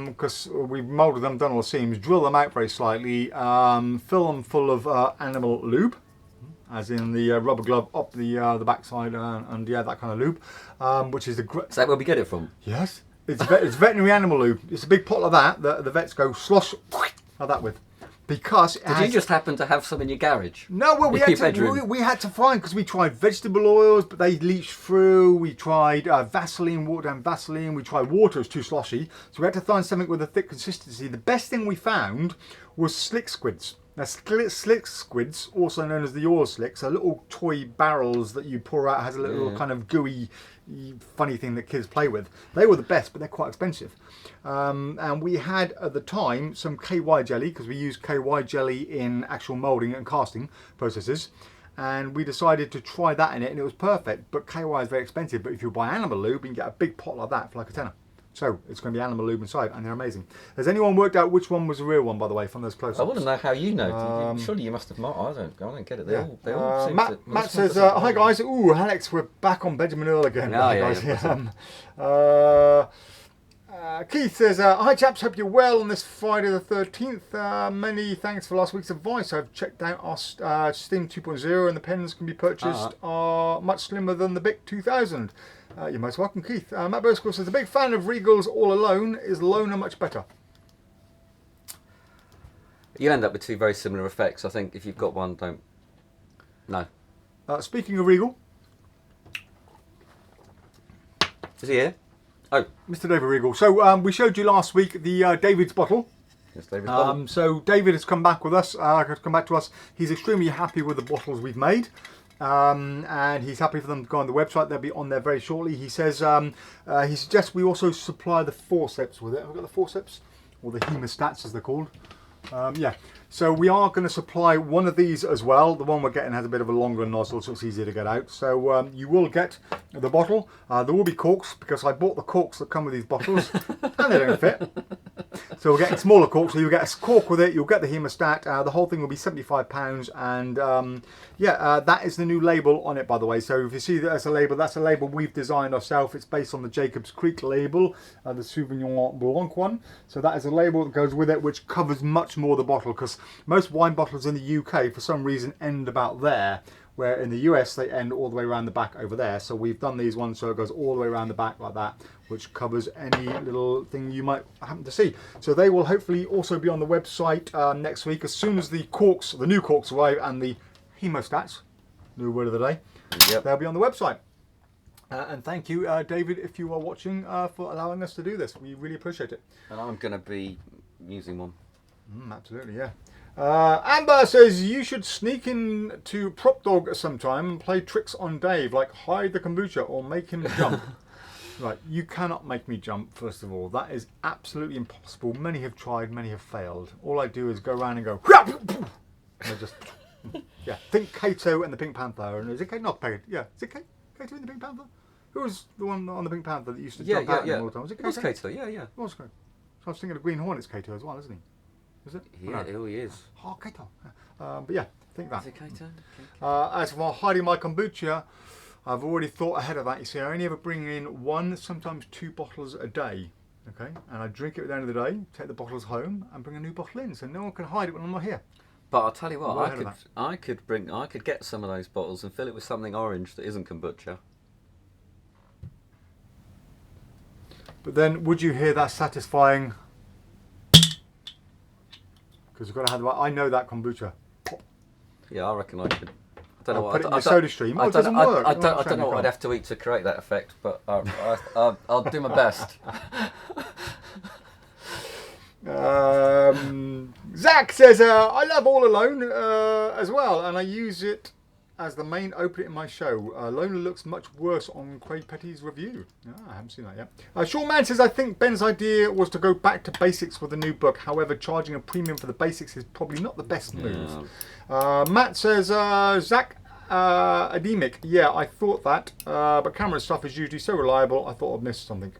Speaker 2: because we've moulded them, done all the seams, drill them out very slightly, fill them full of animal lube, as in the rubber glove up the backside, and yeah, that kind of lube, which is the great...
Speaker 3: Is that where we get it from?
Speaker 2: Yes. It's veterinary animal lube. It's a big pot of that the vets go slosh like that with. Because
Speaker 3: did you just happen to have some in your garage?
Speaker 2: No, well, we had to find, because we tried vegetable oils, but they leached through. We tried Vaseline, water down Vaseline. We tried water, it was too sloshy. So we had to find something with a thick consistency. The best thing we found was slick squids. Now, slick squids, also known as the oil slicks, are little toy barrels that you pour out, has a little kind of gooey, funny thing that kids play with. They were the best, but they're quite expensive. And we had at the time some KY jelly, because we use KY jelly in actual moulding and casting processes. and we decided to try that in it, and it was perfect. But KY is very expensive. But if you buy animal lube, you can get a big pot like that for like a tenner. So it's going to be animal lube inside, and they're amazing. Has anyone worked out which one was the real one, by the way, from those close-ups?
Speaker 3: I want to know how you know. Surely you must have. I don't get it. They all seem
Speaker 2: Matt says, "Hi guys." Ooh, Alex, we're back on Benjamin Earl again. Keith says, "Hi chaps, hope you're well on this Friday the 13th. Many thanks for last week's advice. I've checked out our Steam 2.0, and the pens can be purchased are much slimmer than the Bic 2000. You're most welcome, Keith." Matt Burskell says, "A big fan of Regal's All Alone. Is Loner much better?"
Speaker 3: You end up with two very similar effects. I think if you've got one, don't. No.
Speaker 2: Speaking of Regal,
Speaker 3: is he here? Oh,
Speaker 2: Mr. David Regal. So we showed you last week the David's bottle.
Speaker 3: Yes, David's bottle.
Speaker 2: So David has come back with us. Come back to us. He's extremely happy with the bottles we've made. And he's happy for them to go on the website. They'll be on there very shortly. He says he suggests we also supply the forceps with it. Have we got the forceps? Or the hemostats as they're called. Yeah. So we are going to supply one of these as well. The one we're getting has a bit of a longer nozzle, so it's easier to get out. So you will get the bottle. There will be corks, because I bought the corks that come with these bottles and they don't fit. So we're getting smaller corks, so you'll get a cork with it, you'll get the hemostat. The whole thing will be £75, and that is the new label on it, by the way. So if you see that as a label, that's a label we've designed ourselves. It's based on the Jacobs Creek label, the Sauvignon Blanc one. So that is a label that goes with it, which covers much more of the bottle, because most wine bottles in the UK, for some reason, end about there, where in the US they end all the way around the back over there. So we've done these ones so it goes all the way around the back like that, which covers any little thing you might happen to see. So they will hopefully also be on the website next week, as soon as the new corks arrive, and the hemostats, new word of the day.
Speaker 3: Yep.
Speaker 2: They'll be on the website. And thank you, David, if you are watching, for allowing us to do this. We really appreciate it.
Speaker 3: And I'm going to be using one.
Speaker 2: Absolutely, yeah. Amber says you should sneak in to PropDog sometime and play tricks on Dave, like hide the kombucha or make him jump. Right, you cannot make me jump, first of all. That is absolutely impossible. Many have tried, many have failed. All I do is go around and go, and I just, yeah. Think Kato and the Pink Panther. And is it Kato? Not Kato. Yeah, is it Kato in the Pink Panther? Who was the one on the Pink Panther that used to jump out all the time? Was it Kato?
Speaker 3: It was Kato, yeah.
Speaker 2: It was Kato. So I was thinking of Green Hornet's Kato as well, isn't he? Is it?
Speaker 3: Yeah, he is.
Speaker 2: Oh, Kato. But yeah, think that.
Speaker 3: Is it Kato?
Speaker 2: As for hiding my kombucha, I've already thought ahead of that. You see, I only ever bring in 1, sometimes 2 bottles a day. Okay, and I drink it at the end of the day, take the bottles home, and bring a new bottle in, so no one can hide it when I'm not here.
Speaker 3: But I'll tell you what, I could get some of those bottles and fill it with something orange that isn't kombucha.
Speaker 2: But then, would you hear that satisfying? Because you've got to have the right. I know that kombucha.
Speaker 3: Yeah, I reckon I could. I don't know what.
Speaker 2: Put it in your soda stream. It doesn't work.
Speaker 3: I don't know what I'd have to eat to create that effect, but I'll do my best.
Speaker 2: Zach says, I love All Alone as well, and I use it as the main opener in my show. Loner looks much worse on Craig Petty's review. I haven't seen that yet. Sean Mann says, I think Ben's idea was to go back to basics with the new book. However, charging a premium for the basics is probably not the best move. Matt says, Zach Ademic, yeah, I thought that, but camera stuff is usually so reliable, I thought I'd missed something.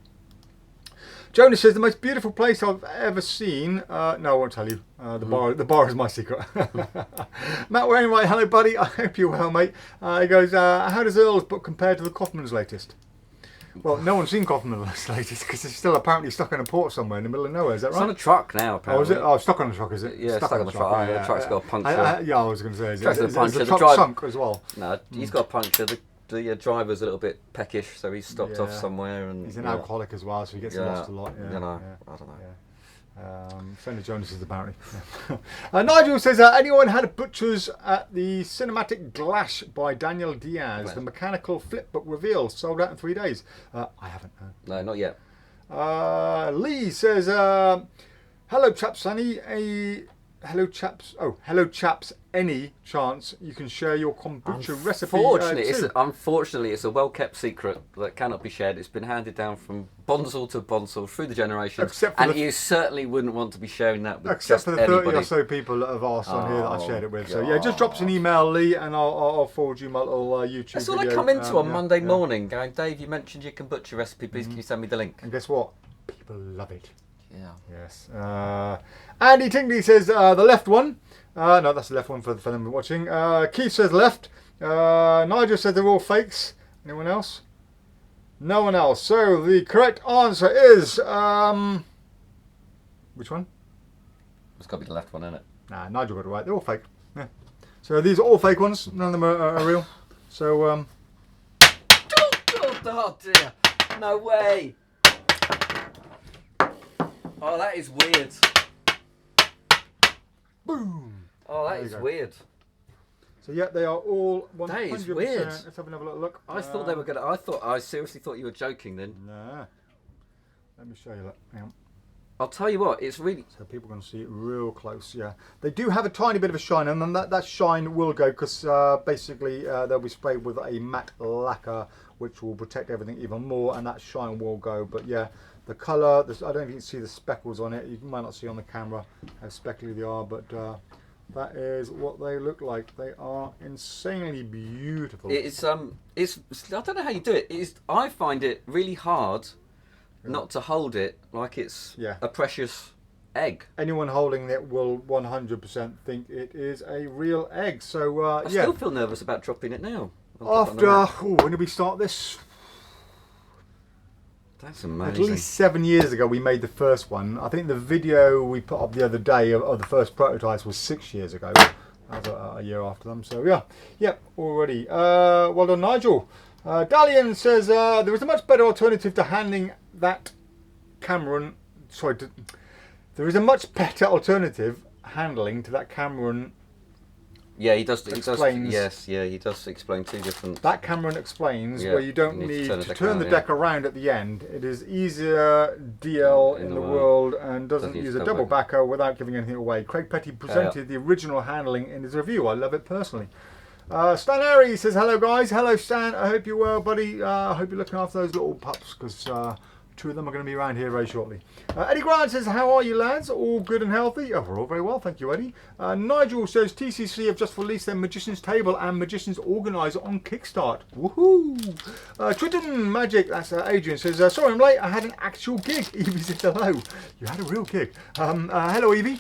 Speaker 2: Jonas says, the most beautiful place I've ever seen. No, I won't tell you. The bar is my secret. Matt Wainwright, hello buddy. I hope you're well, mate. He goes, how does Earl's book compare to the Kaufman's latest? Well, no one's seen Kaufman's latest because it's still apparently stuck in a port somewhere in the middle of nowhere. Is that right?
Speaker 3: It's on a truck now, apparently.
Speaker 2: Oh, is it? Oh, stuck on a truck, is it?
Speaker 3: Yeah, stuck on the truck. The truck's got a puncture.
Speaker 2: Yeah, I was going to say. Is
Speaker 3: the
Speaker 2: truck sunk as well?
Speaker 3: No, he's got a puncture. The driver's a little bit peckish, so he's stopped off somewhere. And
Speaker 2: he's an alcoholic as well, so he gets lost a lot.
Speaker 3: I don't know.
Speaker 2: Friend of Jonas's apparently. Nigel says, anyone had a Butchers at the Cinematic Glash by Daniel Diaz? The mechanical flip book reveal sold out in 3 days. I haven't.
Speaker 3: No, not yet.
Speaker 2: Lee says, hello chaps, Sonny. hello chaps. Oh, hello chaps. Any chance you can share your kombucha recipe?
Speaker 3: Unfortunately, it's a well-kept secret that cannot be shared. It's been handed down from bonsal to bonsal through the generations, and you certainly wouldn't want to be sharing that with
Speaker 2: except for the 30
Speaker 3: anybody.
Speaker 2: or so people that have asked on here that I shared it with. So yeah, just drop us an email, Lee, and I'll forward you my little YouTube
Speaker 3: That's all
Speaker 2: video.
Speaker 3: I come into on Monday morning, going, Dave, you mentioned your kombucha recipe. Please, can you send me the link?
Speaker 2: And guess what? People love it.
Speaker 3: Yeah.
Speaker 2: Yes. Andy Tingley says the left one. No, that's the left one for them watching. Keith says left. Nigel says they're all fakes. Anyone else? No one else. So the correct answer is which one?
Speaker 3: It's got to be the left one, isn't it?
Speaker 2: Nah, Nigel got it right. They're all fake. Yeah. So these are all fake ones. None of them are real. So
Speaker 3: Oh dear! No way! Oh, that is weird.
Speaker 2: boom.
Speaker 3: Oh, that is weird.
Speaker 2: So yeah, they are all 100%.
Speaker 3: That is weird.
Speaker 2: Let's have another look.
Speaker 3: I thought they were gonna. I seriously thought you were joking then.
Speaker 2: Nah. Let me show you that. Hang on.
Speaker 3: I'll tell you what, it's really.
Speaker 2: So people can see it real close. Yeah, they do have a tiny bit of a shine, and then that shine will go because basically they'll be sprayed with a matte lacquer, which will protect everything even more, and that shine will go. But yeah, the colour. I don't know if you can see the speckles on it. You might not see on the camera how speckly they are, but. That is what they look like. They are insanely beautiful.
Speaker 3: It's I don't know how you do it. I find it really hard not to hold it like it's a precious egg.
Speaker 2: Anyone holding it will 100% think it is a real egg. So
Speaker 3: I still feel nervous about dropping it now.
Speaker 2: After when did we start this?
Speaker 3: That's amazing.
Speaker 2: At least 7 years ago we made the first one. I think the video we put up the other day of the first prototypes was 6 years ago. That was a year after them. So yeah, already. Well done, Nigel. Dalian says there is a much better alternative to handling that Cameron. Sorry, there is a much better alternative handling to that Cameron.
Speaker 3: Yeah, he does.
Speaker 2: Explains,
Speaker 3: he does explain two different.
Speaker 2: That Cameron explains where you don't need to turn the deck around at the end. It is easier DL in the world and doesn't use a double backer without giving anything away. Craig Petty presented the original handling in his review. I love it personally. Stan Airy says, hello guys. Hello Stan, I hope you're well buddy. I hope you're looking after those little pups because two of them are going to be around here very shortly. Eddie Grant says, how are you lads? All good and healthy? Oh, we're all very well, thank you Eddie. Nigel says, TCC have just released their Magician's Table and Magician's Organizer on Kickstart. Woohoo! Triton Magic, that's Adrian, says, sorry I'm late, I had an actual gig. Evie says hello. You had a real gig. Hello Evie.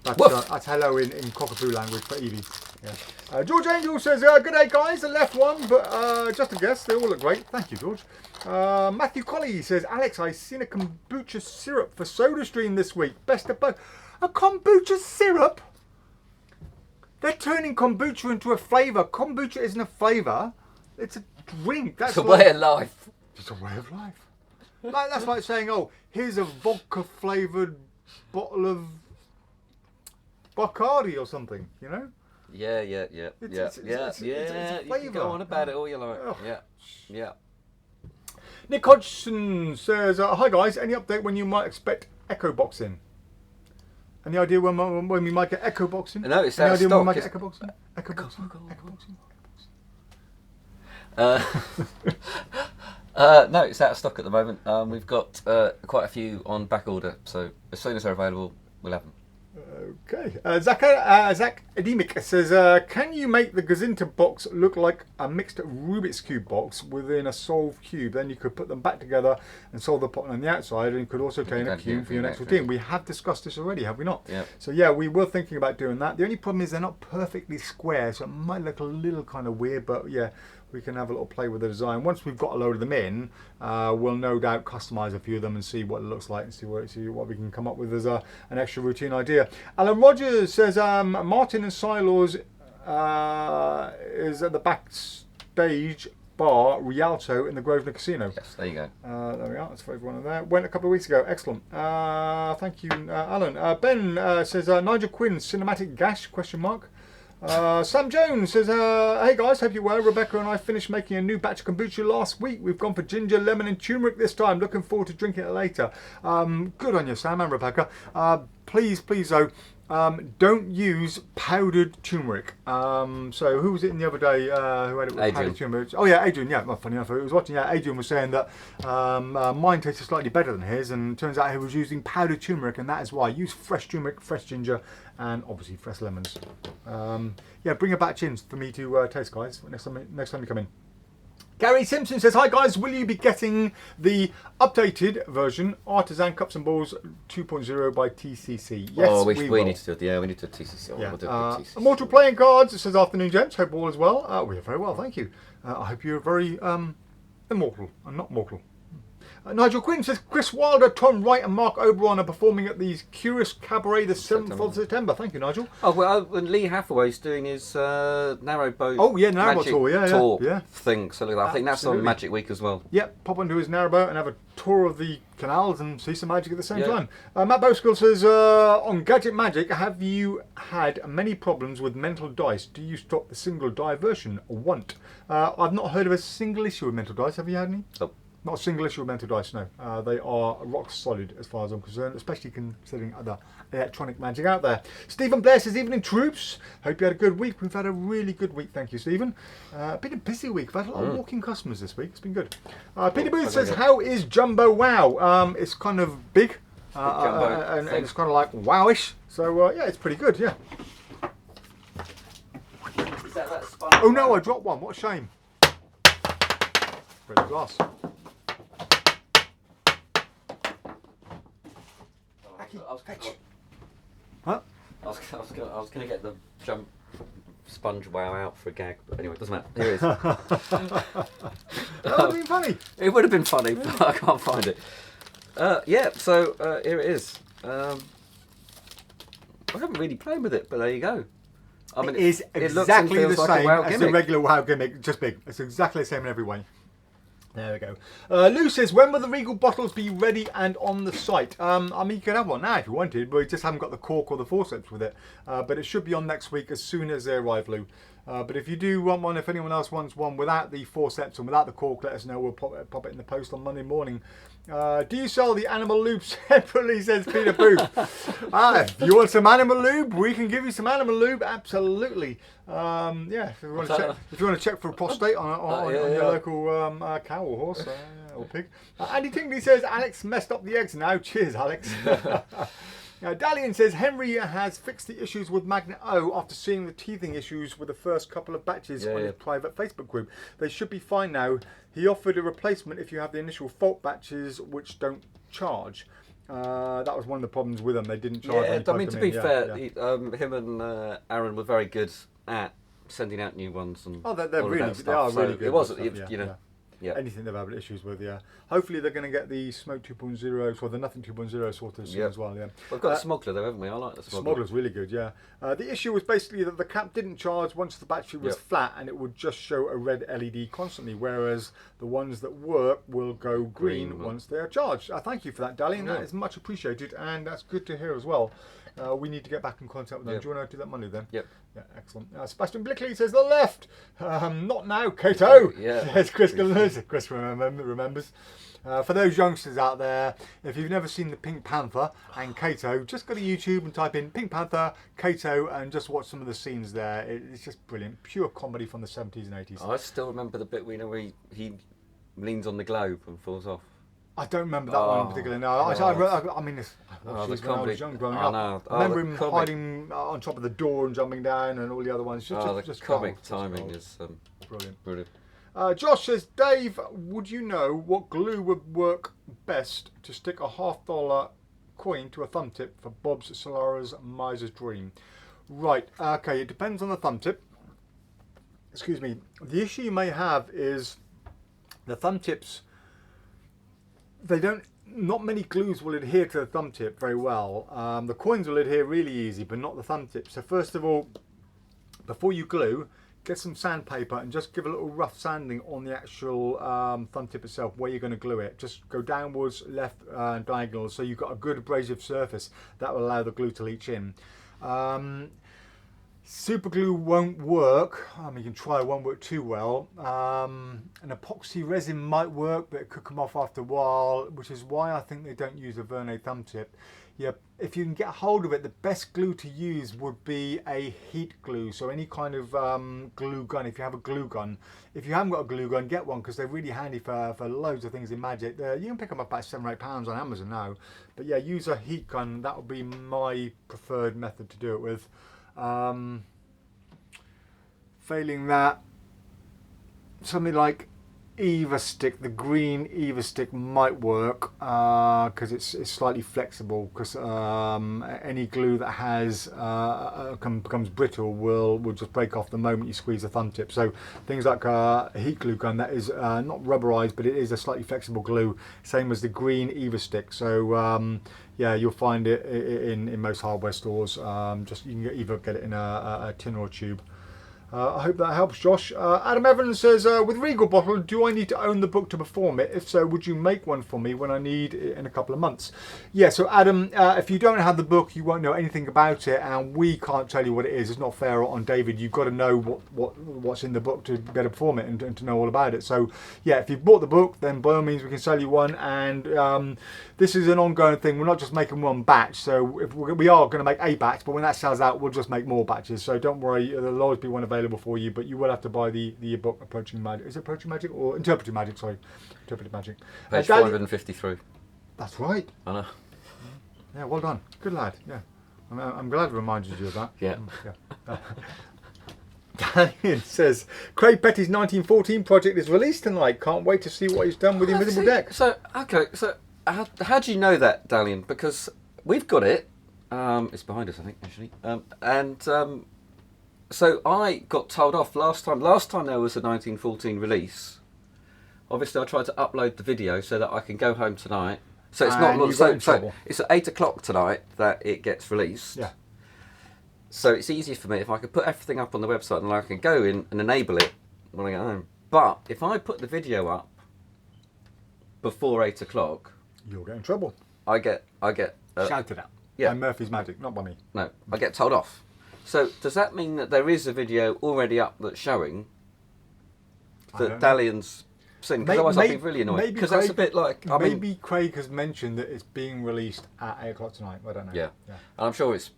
Speaker 2: That's hello in cockapoo language for Evie. Yeah. George Angel says, good day guys, the left one, but just a guess, they all look great. Thank you George. Matthew Colley says, Alex, I've seen a kombucha syrup for SodaStream this week. Best of both. A kombucha syrup? They're turning kombucha into a flavour. Kombucha isn't a flavour, it's a drink. That's
Speaker 3: a way of life.
Speaker 2: It's a way of life. That's like saying, oh, here's a vodka flavoured bottle of Bacardi or something, you know?
Speaker 3: Yeah. It's a flavour. You can go on about it all you like. Oh. Yeah.
Speaker 2: Nick Hodgson says, hi guys, any update when you might expect Echo Box in? Any idea when we might get Echo Box in?
Speaker 3: No, it's out of stock. Any idea when we might get
Speaker 2: Echo Box in? Echo Box in?
Speaker 3: No, it's out of stock at the moment. We've got quite a few on back order, so as soon as they're available, we'll have them.
Speaker 2: Okay. Zach Edemic says, can you make the Gazinta box look like a mixed Rubik's Cube box within a solved cube? Then you could put them back together and solve the pattern on the outside, and you could also obtain a cube for your next routine. We have discussed this already, have we not?
Speaker 3: Yeah.
Speaker 2: So yeah, we were thinking about doing that. The only problem is they're not perfectly square, so it might look a little kind of weird, but yeah, we can have a little play with the design. Once we've got a load of them in, we'll no doubt customise a few of them and see what it looks like and see what we can come up with as an extra routine idea. Alan Rogers says Martin and Silos is at the backstage bar Rialto in the Grosvenor Casino.
Speaker 3: Yes, there you go.
Speaker 2: There we are. That's for everyone there. Went a couple of weeks ago. Excellent. Thank you, Alan. Ben says Nigel Quinn's cinematic gash ? Sam Jones says, hey guys, hope you're well. Rebecca and I finished making a new batch of kombucha last week. We've gone for ginger, lemon and turmeric this time. Looking forward to drinking it later. Good on you, Sam and Rebecca. Please though, don't use powdered turmeric. So who was it in the other day who had it with powdered turmeric? Oh yeah, Adrian. Yeah, well, funny enough, I was watching. Yeah, Adrian was saying that mine tasted slightly better than his, and it turns out he was using powdered turmeric, and that is why. Use fresh turmeric, fresh ginger, and obviously fresh lemons. Yeah, bring a batch in for me to taste, guys. Next time you come in. Gary Simpson says, hi guys, will you be getting the updated version Artisan Cups and Balls 2.0 by TCC? Yes, we will.
Speaker 3: Need to do it. Yeah, we need to do TCC.
Speaker 2: Yeah.
Speaker 3: We'll do TCC.
Speaker 2: Mortar Playing Cards, it says, afternoon gents, hope all is well. We're very well, thank you. I hope you're very immortal and not mortal. Nigel Quinn says, Chris Wilder, Tom Wright and Mark Oberon are performing at the Curious Cabaret the 7th of September. Thank you, Nigel.
Speaker 3: Oh, well, and Lee Hathaway's doing his narrowboat
Speaker 2: narrowboat tour
Speaker 3: thing. So I think that's on Magic Week as well.
Speaker 2: Yep, pop onto his narrowboat and have a tour of the canals and see some magic at the same time. Matt Boskill says, on Gadget Magic, have you had many problems with mental dice? Do you stock the single die version or want? I've not heard of a single issue with mental dice. Have you had any?
Speaker 3: Nope.
Speaker 2: Not a single issue with mental dice, no. They are rock solid as far as I'm concerned, especially considering other electronic magic out there. Stephen Blair says, evening troops. Hope you had a good week. We've had a really good week, thank you, Stephen. Been a busy week. We've had a lot of walking customers this week. It's been good. Peter Booth says, how is Jumbo Wow? It's kind of big and it's kind of like wowish. So yeah, it's pretty good, yeah.
Speaker 3: Is that sponge?
Speaker 2: Oh no, I dropped one. What a shame. Break the glass.
Speaker 3: I was going to get the jump sponge wow out for a gag, but anyway, it doesn't matter. Here it is.
Speaker 2: That would have been funny.
Speaker 3: It would have been funny, but I can't find it. Yeah, so here it is. I haven't really played with it, but there you go. I mean,
Speaker 2: it is exactly the same as the regular WoW gimmick, just big. It's exactly the same in every way. There we go. Lou says, when will the Regal bottles be ready and on the site? I mean, you can have one now if you wanted, but we just haven't got the cork or the forceps with it. But it should be on next week as soon as they arrive, Lou. But if you do want one, if anyone else wants one without the forceps and without the cork, let us know. We'll pop it in the post on Monday morning. Do you sell the animal lube separately, says Peter Booth. If you want some animal lube, we can give you some animal lube, absolutely. Yeah, if you want to check for a prostate on your local cow or horse or pig. Andy Tingley says, Alex messed up the eggs now. Cheers, Alex. Dalian says, Henry has fixed the issues with Magnet O after seeing the teething issues with the first couple of batches on his private Facebook group. They should be fine now. He offered a replacement if you have the initial fault batches which don't charge. That was one of the problems with them. They didn't charge.
Speaker 3: Yeah, I mean, to be fair, him and Aaron were very good at sending out new ones. And
Speaker 2: they're really good. They are really good.
Speaker 3: It wasn't,
Speaker 2: Yeah. Anything they've had issues with, Hopefully they're going to get the Smoke 2.0 or the Nothing 2.0 sorted soon as well,
Speaker 3: We've got the Smuggler though, haven't we? I like the Smuggler.
Speaker 2: Smuggler's really good, the issue was basically that the cap didn't charge once the battery was flat, and it would just show a red LED constantly, whereas the ones that work will go green once they are charged. Thank you for that, Dalian. That is much appreciated, and that's good to hear as well. We need to get back in contact with them. Do you want to do that Monday then?
Speaker 3: Yep.
Speaker 2: Yeah, excellent. Sebastian Blickley says the left. Not now, Cato. Yes, Chris remembers. For those youngsters out there, if you've never seen the Pink Panther and Cato, just go to YouTube and type in Pink Panther, Cato, and just watch some of the scenes there. It's just brilliant. Pure comedy from the 70s and 80s.
Speaker 3: I still remember the bit where he leans on the globe and falls off.
Speaker 2: I don't remember that one particularly. No, I mean, when I was young growing up. I remember him hiding on top of the door and jumping down, and all the other ones. Just
Speaker 3: comic timing is brilliant.
Speaker 2: Josh says, Dave, would you know what glue would work best to stick a $50 coin to a thumb tip for Bob's Solara's Miser's Dream? Right, okay, it depends on the thumb tip. Excuse me. The issue you may have is the thumb tips. Not many glues will adhere to the thumb tip very well. The coins will adhere really easy, but not the thumb tip. So first of all, before you glue, get some sandpaper and just give a little rough sanding on the actual thumb tip itself where you're going to glue it. Just go downwards, left, diagonal, so you've got a good abrasive surface that will allow the glue to leach in. Super glue won't work. You can try, it won't work too well. An epoxy resin might work, but it could come off after a while, which is why I think they don't use a Vernet thumb tip. Yeah, if you can get hold of it, the best glue to use would be a heat glue. So any kind of glue gun, if you have a glue gun. If you haven't got a glue gun, get one, because they're really handy for loads of things in Magic. You can pick them up about £7 or £8 on Amazon now. But yeah, use a heat gun. That would be my preferred method to do it with. Failing that, something like Eva stick, the green Eva stick might work, because it's slightly flexible, because any glue that has becomes brittle will just break off the moment you squeeze the thumb tip. So things like a heat glue gun that is not rubberized, but it is a slightly flexible glue, same as the green Eva stick. So yeah, you'll find it in most hardware stores. Just you can either get it in a tin or a tube. I hope that helps, Josh. Adam Evans says, with Regal Bottle, do I need to own the book to perform it? If so, would you make one for me when I need it in a couple of months? Yeah, so Adam, if you don't have the book, you won't know anything about it, and we can't tell you what it is. It's not fair on David. You've got to know what's in the book to be able to perform it and to know all about it. So yeah, if you've bought the book, then by all means we can sell you one. And this is an ongoing thing. We're not just making one batch. So if we are going to make a batch, but when that sells out, we'll just make more batches. So don't worry, there'll always be one available for you, but you will have to buy the book Approaching Magic. Is it Approaching Magic or Interpreting Magic? Sorry, Interpreting Magic.
Speaker 3: Page 453.
Speaker 2: That's right.
Speaker 3: I know.
Speaker 2: Yeah, well done. Good lad. Yeah, I'm glad I reminded you of that.
Speaker 3: Yeah.
Speaker 2: Daniel says Craig Petty's 1914 project is released tonight. Can't wait to see what he's done with the Invisible Deck.
Speaker 3: So okay, so how do you know that, Dalian? Because we've got it. It's behind us, I think, actually. So I got told off last time. Last time there was a 1914 release. Obviously, I tried to upload the video so that I can go home tonight. So it's so it's at 8 o'clock tonight that it gets released.
Speaker 2: Yeah.
Speaker 3: So it's easier for me if I could put everything up on the website and I can go in and enable it when I get home. But if I put the video up before 8 o'clock,
Speaker 2: you'll get in trouble.
Speaker 3: I get
Speaker 2: shouted at.
Speaker 3: Yeah.
Speaker 2: By Murphy's Magic, not by me.
Speaker 3: No, I get told off. So does that mean that there is a video already up that's showing that Dalian's seen? Because otherwise I'd be really annoyed. Because that's a bit like...
Speaker 2: maybe Craig has mentioned that it's being released at 8 o'clock tonight. I don't know.
Speaker 3: Yeah. And I'm sure it's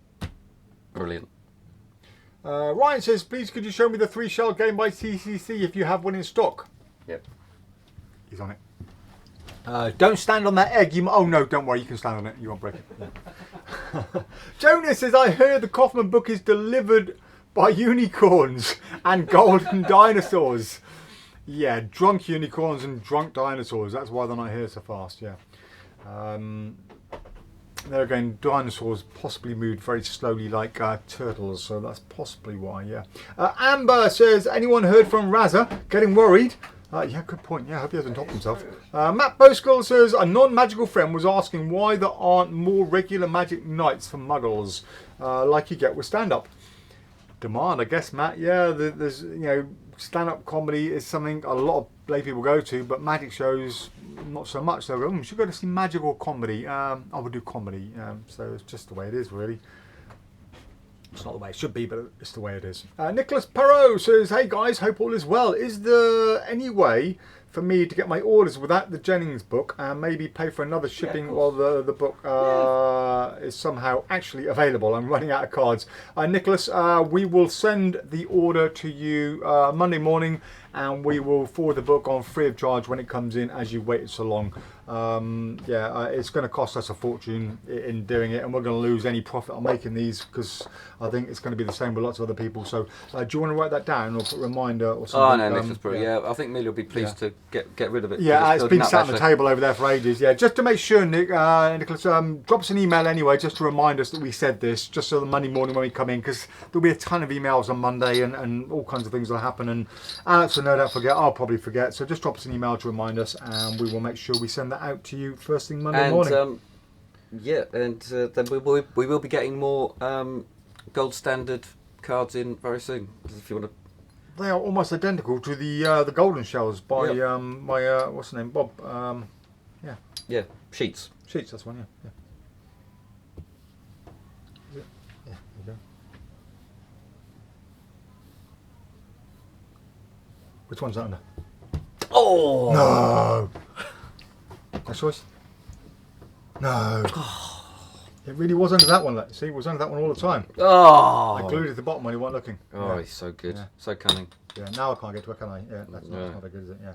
Speaker 3: brilliant.
Speaker 2: Ryan says, please could you show me the 3-shell game by TCC if you have one in stock?
Speaker 3: Yep.
Speaker 2: He's on it. Don't stand on that egg. Oh no, don't worry, you can stand on it. You won't break it. Yeah. Jonas says, I heard the Kaufman book is delivered by unicorns and golden dinosaurs. Yeah, drunk unicorns and drunk dinosaurs. That's why they're not here so fast, yeah. There again, dinosaurs possibly moved very slowly like turtles, so that's possibly why, yeah. Amber says, anyone heard from Raza? Getting worried? Yeah, good point. Yeah, I hope he hasn't topped himself. Matt Boskull says, a non-magical friend was asking why there aren't more regular magic nights for muggles, like you get with stand-up. Demand, I guess, Matt. Yeah, there's, stand-up comedy is something a lot of lay people go to, but magic shows, not so much. They'll go, we should go to see magical comedy. I would do comedy. So it's just the way it is, really. It's not the way it should be, but it's the way it is. Nicholas Perot says, hey guys, hope all is well. Is there any way for me to get my orders without the Jennings book and maybe pay for another shipping while the book is somehow actually available? I'm running out of cards. Nicholas, we will send the order to you Monday morning, and we will forward the book on free of charge when it comes in, as you waited so long. It's going to cost us a fortune in doing it, and we're going to lose any profit on making these, because I think it's going to be the same with lots of other people. So do you want to write that down or put a reminder or something?
Speaker 3: Oh no, Nicholas Perot. Yeah, I think Millie will be pleased to get rid of it.
Speaker 2: Yeah, it's been sat on the table over there for ages. Yeah, just to make sure, Nicholas, drop us an email anyway, just to remind us that we said this, just so the Monday morning when we come in, because there'll be a ton of emails on Monday and all kinds of things will happen, and Alex will no doubt forget. I'll probably forget. So just drop us an email to remind us, and we will make sure we send that out to you first thing Monday morning.
Speaker 3: Then we will be getting more gold standard cards in very soon. If you want to.
Speaker 2: They are almost identical to the golden shells by my what's the name, Bob.
Speaker 3: Yeah, sheets.
Speaker 2: Sheets. That's one. Yeah. Yeah. There you Which one's that under?
Speaker 3: Oh!
Speaker 2: No! Next choice? No. It really was under that one. Like, see, it was under that one all the time.
Speaker 3: Oh!
Speaker 2: I glued it at the bottom when you weren't looking.
Speaker 3: Oh,
Speaker 2: Yeah.
Speaker 3: he's so good.
Speaker 2: Yeah.
Speaker 3: So cunning.
Speaker 2: Yeah, now I can't get to it, can I? Yeah, that's
Speaker 3: Yeah.
Speaker 2: not very good, is it? Yeah.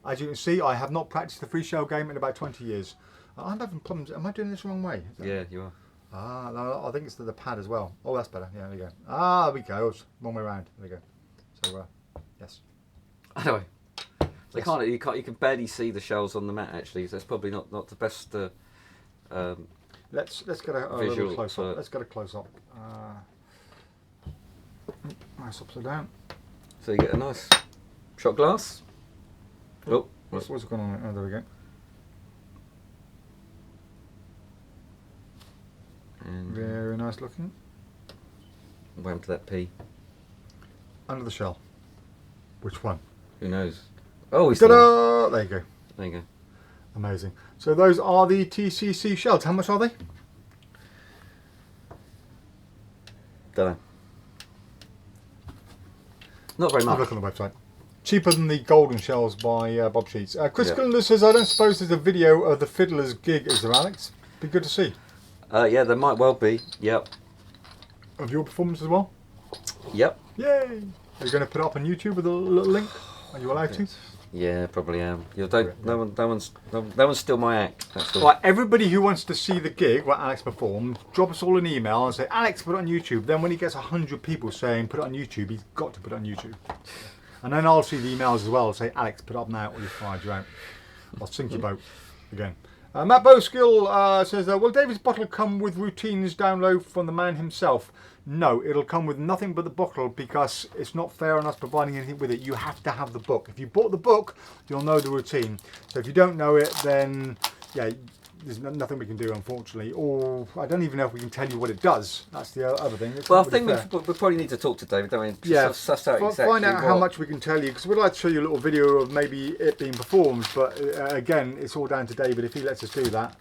Speaker 2: As you can see, I have not practiced the free shell game in about 20 years. I'm having problems. Am I doing this the wrong way?
Speaker 3: Yeah, you are.
Speaker 2: Ah, no, I think it's the pad as well. Oh, that's better. Yeah, there we go. Ah, there we go. It's one way around. There we go. So, yes.
Speaker 3: Anyway,
Speaker 2: Yes.
Speaker 3: you can barely see the shells on the mat actually. So that's probably not the best.
Speaker 2: Let's get a
Speaker 3: Visual
Speaker 2: little close
Speaker 3: for-
Speaker 2: up. Let's get a close up. Nice upside down.
Speaker 3: So you get a nice shot glass. Oh,
Speaker 2: What's going on? Oh, there we go.
Speaker 3: and
Speaker 2: Very nice looking.
Speaker 3: wham to that P.
Speaker 2: Under the shell. Which one?
Speaker 3: Who knows? Oh, he's there.
Speaker 2: Ta-da! There you go.
Speaker 3: There you go.
Speaker 2: Amazing. So those are the TCC shells. How much are they?
Speaker 3: Don't know. Not very
Speaker 2: Have a
Speaker 3: much.
Speaker 2: look on the website. Cheaper than the golden shells by Bob Sheets. Chris
Speaker 3: Yeah.
Speaker 2: Gallagher says, I don't suppose there's a video of the Fiddler's gig, is there, Alex? Be good to see.
Speaker 3: Yeah, there might well be. Yep.
Speaker 2: Of your performance as well?
Speaker 3: Yep.
Speaker 2: Yay! Are you going to put it up on YouTube with a little link? Are you allowed to?
Speaker 3: Yeah, probably am. You don't. No one's still my act. That's all.
Speaker 2: Right, everybody who wants to see the gig where Alex performed, drop us all an email and say, Alex, put it on YouTube. Then when he gets 100 people saying, put it on YouTube, he's got to put it on YouTube. And then I'll see the emails as well, say, Alex, put it up now or you're fired, you're out. I'll sink your boat again. Matt Bowskill says, will David's bottle come with routines download from the man himself? No, it'll come with nothing but the bottle because it's not fair on us providing anything with it. You have to have the book. If you bought the book, you'll know the routine. So if you don't know it, then yeah, there's nothing we can do, unfortunately. Or I don't even know if we can tell you what it does. That's the other thing. It's
Speaker 3: Well, I
Speaker 2: not
Speaker 3: think
Speaker 2: really fair.
Speaker 3: we probably need to talk to David, don't we? Just
Speaker 2: Yeah,
Speaker 3: suss out exactly
Speaker 2: find out how
Speaker 3: what-
Speaker 2: much we can tell you, because we'd like to show you a little video of maybe it being performed, but again, it's all down to David if he lets us do that.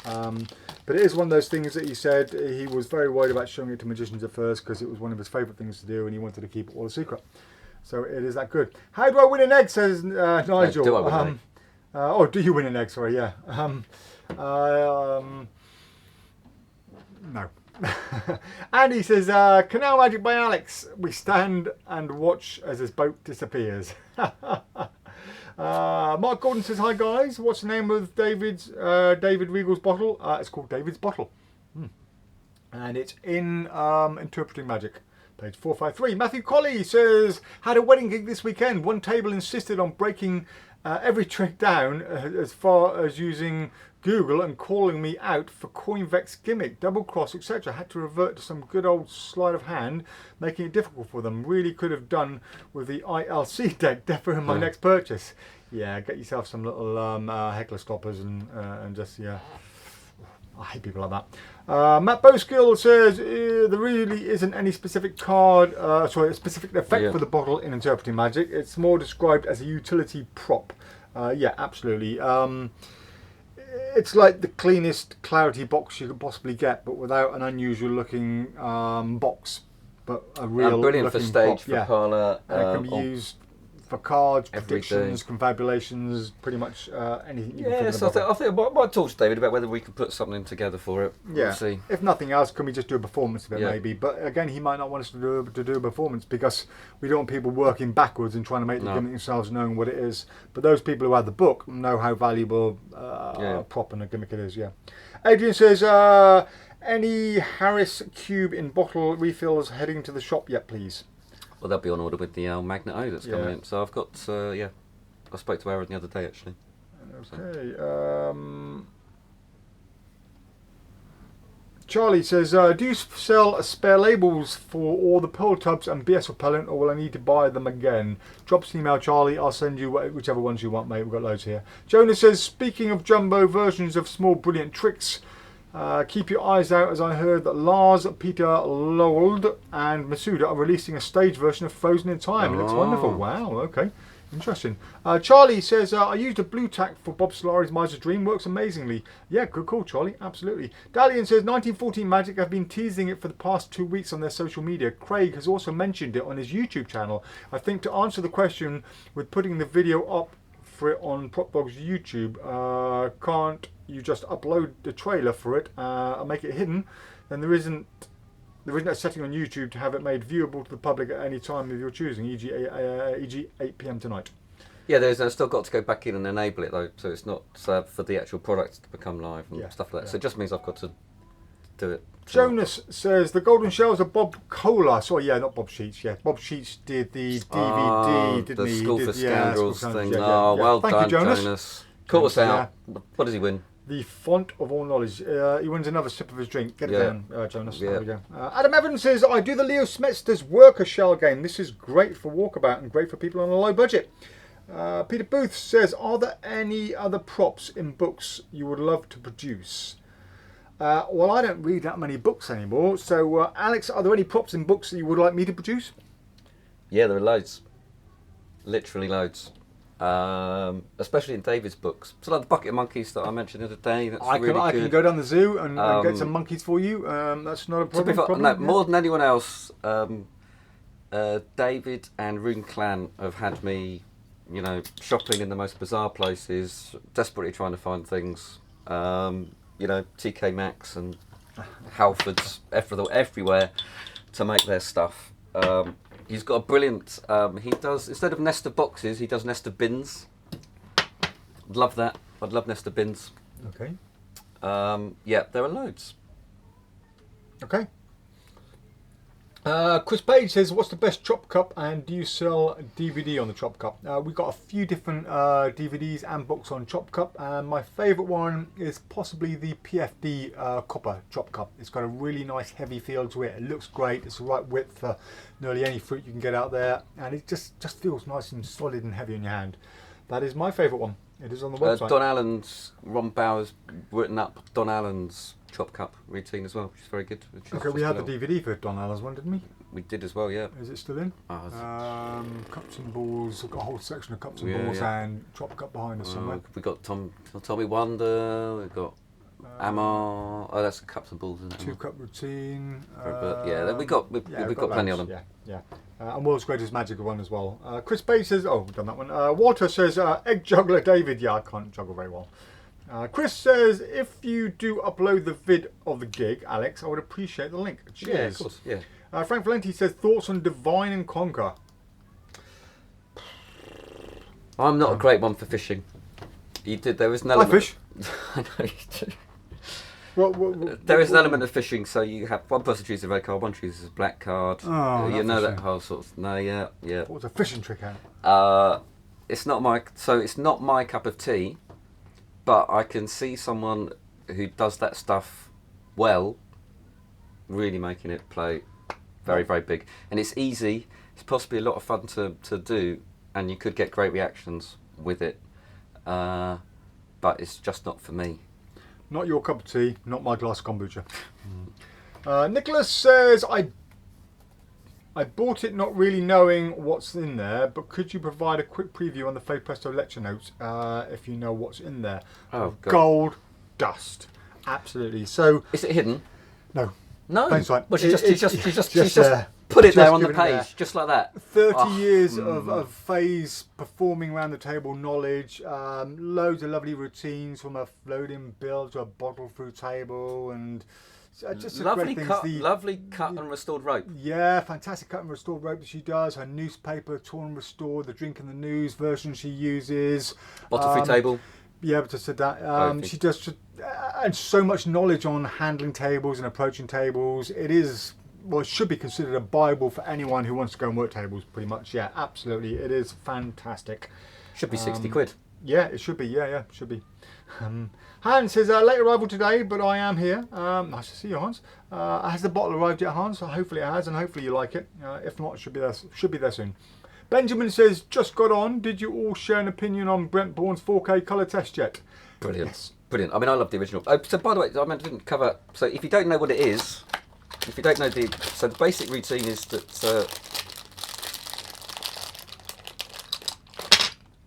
Speaker 2: But it is one of those things that he said he was very worried about showing it to magicians at first because it was one of his favourite things to do and he wanted to keep it all a secret. So it is that good. How do I win an egg, says Nigel.
Speaker 3: do I win an egg?
Speaker 2: Oh, do you win an egg? Sorry, yeah. No. Andy says, Canal Magic by Alex. We stand and watch as his boat disappears. Mark Gordon says, hi guys. What's the name of David Regal's bottle? It's called David's Bottle. And it's in Interpreting Magic. Page 453. Matthew Colley says, had a wedding gig this weekend. One table insisted on breaking every trick down as far as using Google and calling me out for Coinvex gimmick, double cross, etc. Had to revert to some good old sleight of hand, making it difficult for them. Really could have done with the ILC deck, definitely my next purchase. Yeah, get yourself some little heckler stoppers and just, yeah. I hate people like that. Matt Bowskill says there really isn't any specific card, a specific effect for the bottle in Interpreting Magic. It's more described as a utility prop. Yeah, absolutely. It's like the cleanest clarity box you could possibly get, but without an unusual looking box. But a real
Speaker 3: brilliant for
Speaker 2: looking
Speaker 3: stage,
Speaker 2: prop,
Speaker 3: for parlour.
Speaker 2: and it can be used for cards,
Speaker 3: everything.
Speaker 2: predictions, confabulations, pretty much anything you can fit in
Speaker 3: Yes,
Speaker 2: a bottle.
Speaker 3: I think I might talk to David about whether we can put something together for it.
Speaker 2: Yeah.
Speaker 3: We'll see.
Speaker 2: If nothing else, can we just do a performance of it
Speaker 3: Yeah.
Speaker 2: maybe? But again, he might not want us to do a performance because we don't want people working backwards and trying to make the gimmick themselves, knowing what it is. But those people who have the book know how valuable a prop and a gimmick it is. Yeah. Adrian says, any Harris cube in bottle refills heading to the shop yet, please?
Speaker 3: Well, they'll be on order with the Magnet O that's coming in. So I've got, I spoke to Aaron the other day actually.
Speaker 2: Okay. Charlie says, do you sell spare labels for all the pearl tubs and BS repellent, or will I need to buy them again? Drop us an email, Charlie. I'll send you whichever ones you want, mate. We've got loads here. Jonah says, speaking of jumbo versions of small brilliant tricks, keep your eyes out, as I heard that Lars, Peter Lowold and Masuda are releasing a stage version of Frozen in Time. It looks wonderful. Wow, okay. Interesting. Charlie says, I used a blue tack for Bob Solari's Miser Dream. Works amazingly. Yeah, good call, Charlie. Absolutely. Dalian says, 1914 Magic have been teasing it for the past 2 weeks on their social media. Craig has also mentioned it on his YouTube channel. I think to answer the question with putting the video up for it on PropDog's YouTube, can't you just upload the trailer for it and make it hidden? Then there isn't a setting on YouTube to have it made viewable to the public at any time of your choosing, e.g. 8 p.m. tonight.
Speaker 3: Yeah, I've still got to go back in and enable it though, so it's not for the actual product to become live and stuff like that. So it just means I've got to do it.
Speaker 2: Jonas says the golden shells are Bob Cola. Sorry, yeah, not Bob Sheets. Yeah, Bob Sheets did the DVD, didn't
Speaker 3: the
Speaker 2: he?
Speaker 3: School
Speaker 2: He
Speaker 3: for
Speaker 2: did,
Speaker 3: Scoundrels
Speaker 2: School for
Speaker 3: thing.
Speaker 2: Scoundrels,
Speaker 3: Well
Speaker 2: Thank
Speaker 3: done,
Speaker 2: you, Jonas.
Speaker 3: Jonas. Caught us out. What does he win?
Speaker 2: The font of all knowledge. He wins another sip of his drink. Get it down, Jonas.
Speaker 3: Yeah.
Speaker 2: There we go. Adam Evans says, I do the Leo Smetster's Worker Shell game. This is great for walkabout and great for people on a low budget. Peter Booth says, are there any other props in books you would love to produce? Well, I don't read that many books anymore. So, Alex, are there any props in books that you would like me to produce?
Speaker 3: Yeah, there are loads. Literally loads. Especially in David's books. So like the bucket of monkeys that I mentioned the other day. That's really good.
Speaker 2: I can go down the zoo and get some monkeys for you. That's not a problem.
Speaker 3: No, more than anyone else, David and Rune Clan have had me, shopping in the most bizarre places, desperately trying to find things. TK Maxx and Halfords everywhere to make their stuff. He's got a brilliant, he does, instead of nest of boxes, he does nest of bins. I'd love that. I'd love nest of bins.
Speaker 2: Okay.
Speaker 3: Yeah, there are loads.
Speaker 2: Okay. Chris Page says, what's the best chop cup and do you sell DVD on the chop cup? We've got a few different DVDs and books on chop cup, and my favourite one is possibly the PFD copper chop cup. It's got a really nice heavy feel to it. It looks great. It's the right width for nearly any fruit you can get out there, and it just feels nice and solid and heavy in your hand. That is my favourite one. It is on the website.
Speaker 3: Don Allen's, Ron Bauer's written up Don Allen's chop cup routine as well, which is very good.
Speaker 2: Okay, we had the DVD for Don Allen's one, didn't we?
Speaker 3: We did as well, yeah.
Speaker 2: Is it still in? Cups and balls. We've got a whole section of cups and balls and chop cup behind us somewhere.
Speaker 3: We've got Tommy Wonder, we've got Amar. Oh, that's cups and balls, isn't it?
Speaker 2: 2 cup routine.
Speaker 3: We've got plenty of them.
Speaker 2: Yeah. And World's Greatest Magic one as well. Chris Bay says, we've done that one. Walter says, egg juggler David. Yeah, I can't juggle very well. Chris says, if you do upload the vid of the gig, Alex, I would appreciate the link. Cheers.
Speaker 3: Yeah, of course, yeah.
Speaker 2: Frank Valenti says, thoughts on Divine and Conquer?
Speaker 3: I'm not a great one for fishing. There is an
Speaker 2: I
Speaker 3: element.
Speaker 2: fish.
Speaker 3: I know you do.
Speaker 2: There
Speaker 3: is an element of fishing, so you have one person chooses a red card, one chooses a black card. That whole sort of yeah.
Speaker 2: What was a fishing trick out?
Speaker 3: It's not my cup of tea, but I can see someone who does that stuff well, really making it play very, very big. And it's easy. It's possibly a lot of fun to do, and you could get great reactions with it. But it's just not for me.
Speaker 2: Not your cup of tea, not my glass of kombucha. Nicholas says, I bought it not really knowing what's in there, but could you provide a quick preview on the Fade Presto lecture notes if you know what's in there?
Speaker 3: Oh, God.
Speaker 2: Gold dust. Absolutely. So
Speaker 3: is it hidden?
Speaker 2: No.
Speaker 3: No.
Speaker 2: Right.
Speaker 3: Well, she just put it there on the page, just like that.
Speaker 2: 30 years of Faye's performing around the table knowledge, loads of lovely routines from a floating bill to a bottle through table, and just
Speaker 3: lovely
Speaker 2: great
Speaker 3: cut,
Speaker 2: things.
Speaker 3: lovely cut and restored rope.
Speaker 2: Yeah, fantastic cut and restored rope that she does. Her newspaper torn and restored, the drink in the news version she uses.
Speaker 3: Bottle through table.
Speaker 2: Yeah, but said that she does, and so much knowledge on handling tables and approaching tables. It is. Well, it should be considered a Bible for anyone who wants to go and work tables, pretty much. Yeah, absolutely. It is fantastic.
Speaker 3: Should be 60 quid.
Speaker 2: Yeah, it should be. Yeah, it should be. Hans says, late arrival today, but I am here. Nice to see you, Hans. Has the bottle arrived yet, Hans? Hopefully it has, and hopefully you like it. If not, it should be there soon. Benjamin says, just got on. Did you all share an opinion on Brent Bourne's 4K colour test yet?
Speaker 3: Brilliant.
Speaker 2: Yes.
Speaker 3: Brilliant. I mean, I love the original. So, by the way, I didn't cover... So, if you don't know what it is... If you don't know the basic routine is that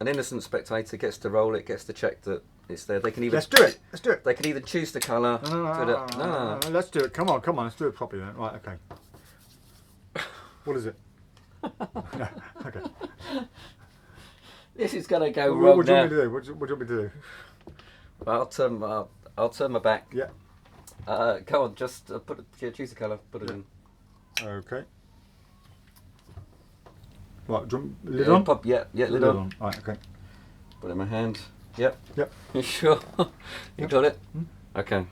Speaker 3: an innocent spectator gets to roll it, gets to check that it's there. They can even
Speaker 2: Let's do it. Let's do it.
Speaker 3: They can either choose the colour.
Speaker 2: No. Let's do it. Come on. Let's do it properly then. Right. Okay. What is it? No. Okay.
Speaker 3: This is gonna go wrong
Speaker 2: What do you
Speaker 3: now.
Speaker 2: want me to do? What do you want me to do?
Speaker 3: I'll turn my back.
Speaker 2: Yeah.
Speaker 3: Go on, just choose the colour. Put it in.
Speaker 2: Okay. Right. Do you want lid on?
Speaker 3: Pop, lid on.
Speaker 2: Right. Okay.
Speaker 3: Put it in my hand. Yep.
Speaker 2: Yep.
Speaker 3: You sure? You
Speaker 2: Yep.
Speaker 3: got it?
Speaker 2: Hmm?
Speaker 3: Okay.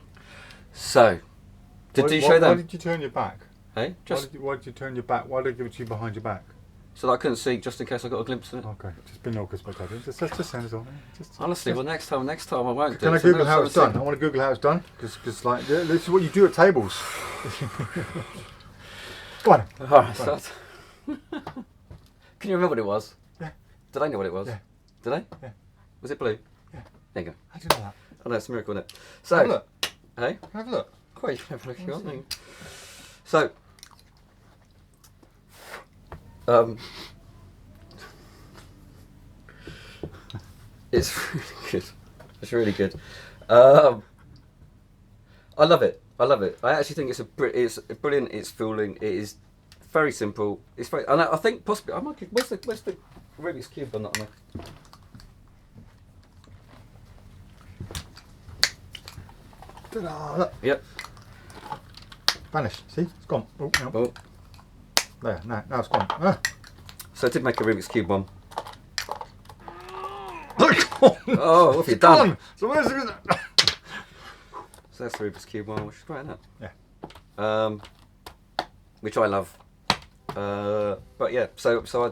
Speaker 3: So, did you show
Speaker 2: Why
Speaker 3: them?
Speaker 2: did you turn your back?
Speaker 3: Hey, just
Speaker 2: Why did you turn your back? Why did I give it to you behind your back?
Speaker 3: so that I couldn't see, just in case I got a glimpse of it.
Speaker 2: Okay, just be awkward, spectator. Just send us on.
Speaker 3: Honestly, well, next time I won't.
Speaker 2: Can I Google how it's done? I want to Google how it's done. Because like this is what you do at tables. Go on.
Speaker 3: Alright, so can you remember what it was?
Speaker 2: Yeah.
Speaker 3: Did I know what it was?
Speaker 2: Yeah.
Speaker 3: Did I?
Speaker 2: Yeah.
Speaker 3: Was it blue?
Speaker 2: Yeah.
Speaker 3: There you go.
Speaker 2: How do you know that?
Speaker 3: Oh no, it's a miracle, isn't it? So,
Speaker 2: Have a look.
Speaker 3: Hey?
Speaker 2: Have a look.
Speaker 3: Quite, you can have a look if you want. So, it's really good. It's really good. I love it. I actually think it's brilliant. It's fooling. It is very simple. It's very, and I think possibly I might. Where's the Rubik's cube on that one?
Speaker 2: Ta-da, look.
Speaker 3: Yep.
Speaker 2: Vanished. See? It's gone. Oh, no.
Speaker 3: Oh.
Speaker 2: There. Now it's gone. Ah.
Speaker 3: So I did make a Rubik's cube one.
Speaker 2: Oh,
Speaker 3: what have you done?
Speaker 2: So where's it?
Speaker 3: So that's the Rubik's cube one, which is great, isn't it?
Speaker 2: Yeah.
Speaker 3: Which I love. But yeah, so I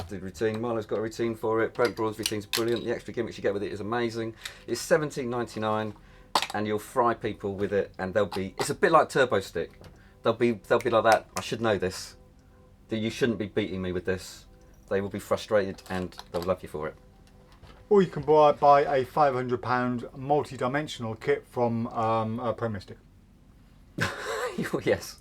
Speaker 3: did routine. Marlo's got a routine for it. Brent Broad's routine's brilliant. The extra gimmicks you get with it is amazing. It's $17.99, and you'll fry people with it, and it's a bit like Turbo Stick. They'll be like that. I should know this. That you shouldn't be beating me with this. They will be frustrated, and they'll love you for it.
Speaker 2: Or you can buy a £500 multi-dimensional kit from Premier Stick.
Speaker 3: Yes.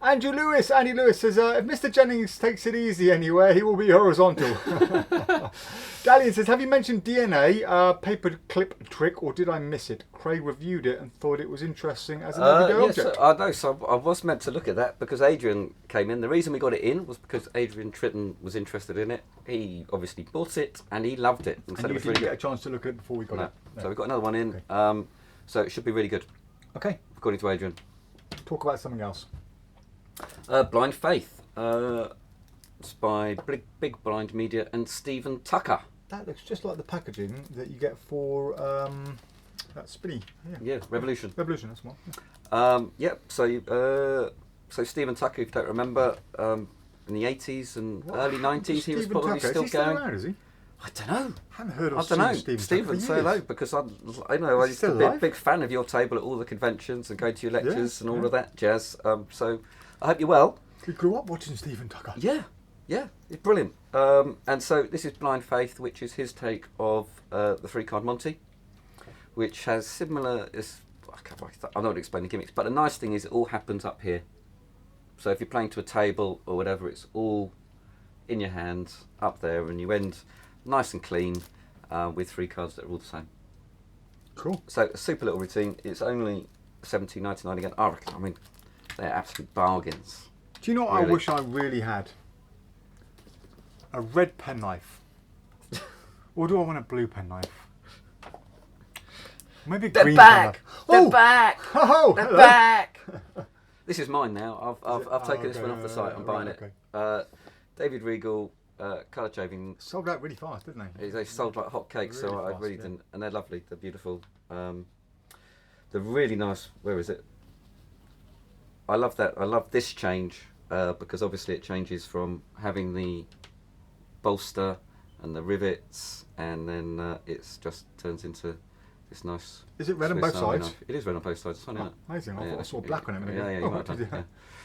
Speaker 2: Andy Lewis says, if Mr. Jennings takes it easy anywhere, he will be horizontal. Dalian says, have you mentioned DNA paper clip trick, or did I miss it? Craig reviewed it and thought it was interesting as an everyday object.
Speaker 3: I know. So I was meant to look at that because Adrian came in. The reason we got it in was because Adrian Tritton was interested in it. He obviously bought it and he loved it and said it was really
Speaker 2: get
Speaker 3: good.
Speaker 2: a chance to look at it before we got it. No.
Speaker 3: So we got another one in.
Speaker 2: Okay.
Speaker 3: So it should be really good,
Speaker 2: Okay.
Speaker 3: according to Adrian.
Speaker 2: Talk about something else.
Speaker 3: Blind Faith. It's by Big Blind Media and Stephen Tucker.
Speaker 2: That looks just like the packaging that you get for that spinny.
Speaker 3: Yeah, Revolution.
Speaker 2: Revolution, that's one.
Speaker 3: Yep. So Stephen Tucker, if you don't remember, in the 80s and early 90s, he was probably
Speaker 2: Tucker?
Speaker 3: still
Speaker 2: Is he
Speaker 3: going.
Speaker 2: Still around, is he?
Speaker 3: I don't know.
Speaker 2: I haven't heard of
Speaker 3: I don't know.
Speaker 2: Stephen
Speaker 3: Stephen,
Speaker 2: Tucker for
Speaker 3: say
Speaker 2: years.
Speaker 3: hello because I know I
Speaker 2: Is he
Speaker 3: used to
Speaker 2: still
Speaker 3: be a
Speaker 2: alive?
Speaker 3: big fan of your table at all the conventions and go to your lectures and all
Speaker 2: yeah.
Speaker 3: of that jazz. So I hope you're well.
Speaker 2: You grew up watching Stephen Tucker.
Speaker 3: Yeah, it's brilliant. And so this is Blind Faith, which is his take of the 3-card Monte, which has similar. I'm not going to explain the gimmicks, but the nice thing is it all happens up here. So if you're playing to a table or whatever, it's all in your hands up there, and you end nice and clean with 3 cards that are all the same.
Speaker 2: Cool.
Speaker 3: So a super little routine. It's only $17.99 again. I reckon. I mean, they're absolute bargains.
Speaker 2: Do you know what
Speaker 3: Really?
Speaker 2: I wish I really had? A red penknife. Or do I want a blue penknife? Maybe a green penknife.
Speaker 3: They're back!
Speaker 2: Oh,
Speaker 3: They're
Speaker 2: hello.
Speaker 3: back! This is mine now. I've taken this
Speaker 2: okay,
Speaker 3: one off the site. I'm buying
Speaker 2: right,
Speaker 3: it. David Regal, colour shaving.
Speaker 2: Sold out really fast, didn't they?
Speaker 3: They sold like hot cakes, so
Speaker 2: Really
Speaker 3: I
Speaker 2: fast,
Speaker 3: really
Speaker 2: yeah.
Speaker 3: didn't. And they're lovely. They're beautiful. They're really nice. Where is it? I love that. I love this change because obviously it changes from having the bolster and the rivets, and then it's just turns into this nice.
Speaker 2: Is it red on
Speaker 3: Swiss
Speaker 2: both
Speaker 3: Army
Speaker 2: sides?
Speaker 3: knife. It is red on both sides. It's funny,
Speaker 2: Oh,
Speaker 3: isn't it?
Speaker 2: amazing. I
Speaker 3: Yeah,
Speaker 2: thought I saw black on it.
Speaker 3: Yeah, you might have
Speaker 2: is
Speaker 3: done,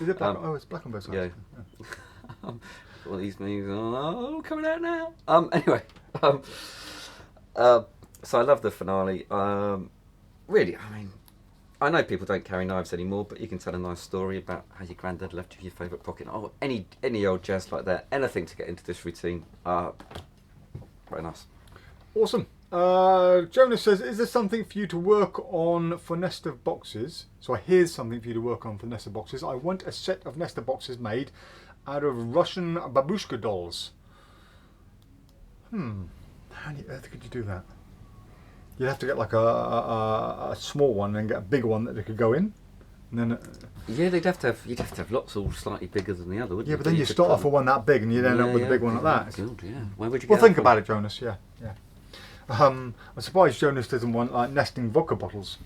Speaker 2: it black?
Speaker 3: Um,
Speaker 2: Oh, it's black on both sides.
Speaker 3: yeah. All these memes, oh, coming out now. Anyway, so I love the finale. Really, I mean, I know people don't carry knives anymore, but you can tell a nice story about how your granddad left you your favourite pocket. Oh, any old jazz like that. Anything to get into this routine. Very nice.
Speaker 2: Awesome. Jonas says, is there something for you to work on for Nesta boxes? So here's something for you to work on for Nesta boxes. I want a set of Nesta boxes made out of Russian babushka dolls. How on earth could you do that? You'd have to get like a small one and get a bigger one that they could go in. And then,
Speaker 3: yeah, you'd have to have lots all slightly bigger than the other, wouldn't you?
Speaker 2: Yeah, but then you start off with one that big and you'd end up with a big one like that.
Speaker 3: Good, yeah. Where would you
Speaker 2: Well,
Speaker 3: go
Speaker 2: think
Speaker 3: from?
Speaker 2: about it, Jonas. Yeah. I'm surprised Jonas doesn't want like nesting vodka bottles.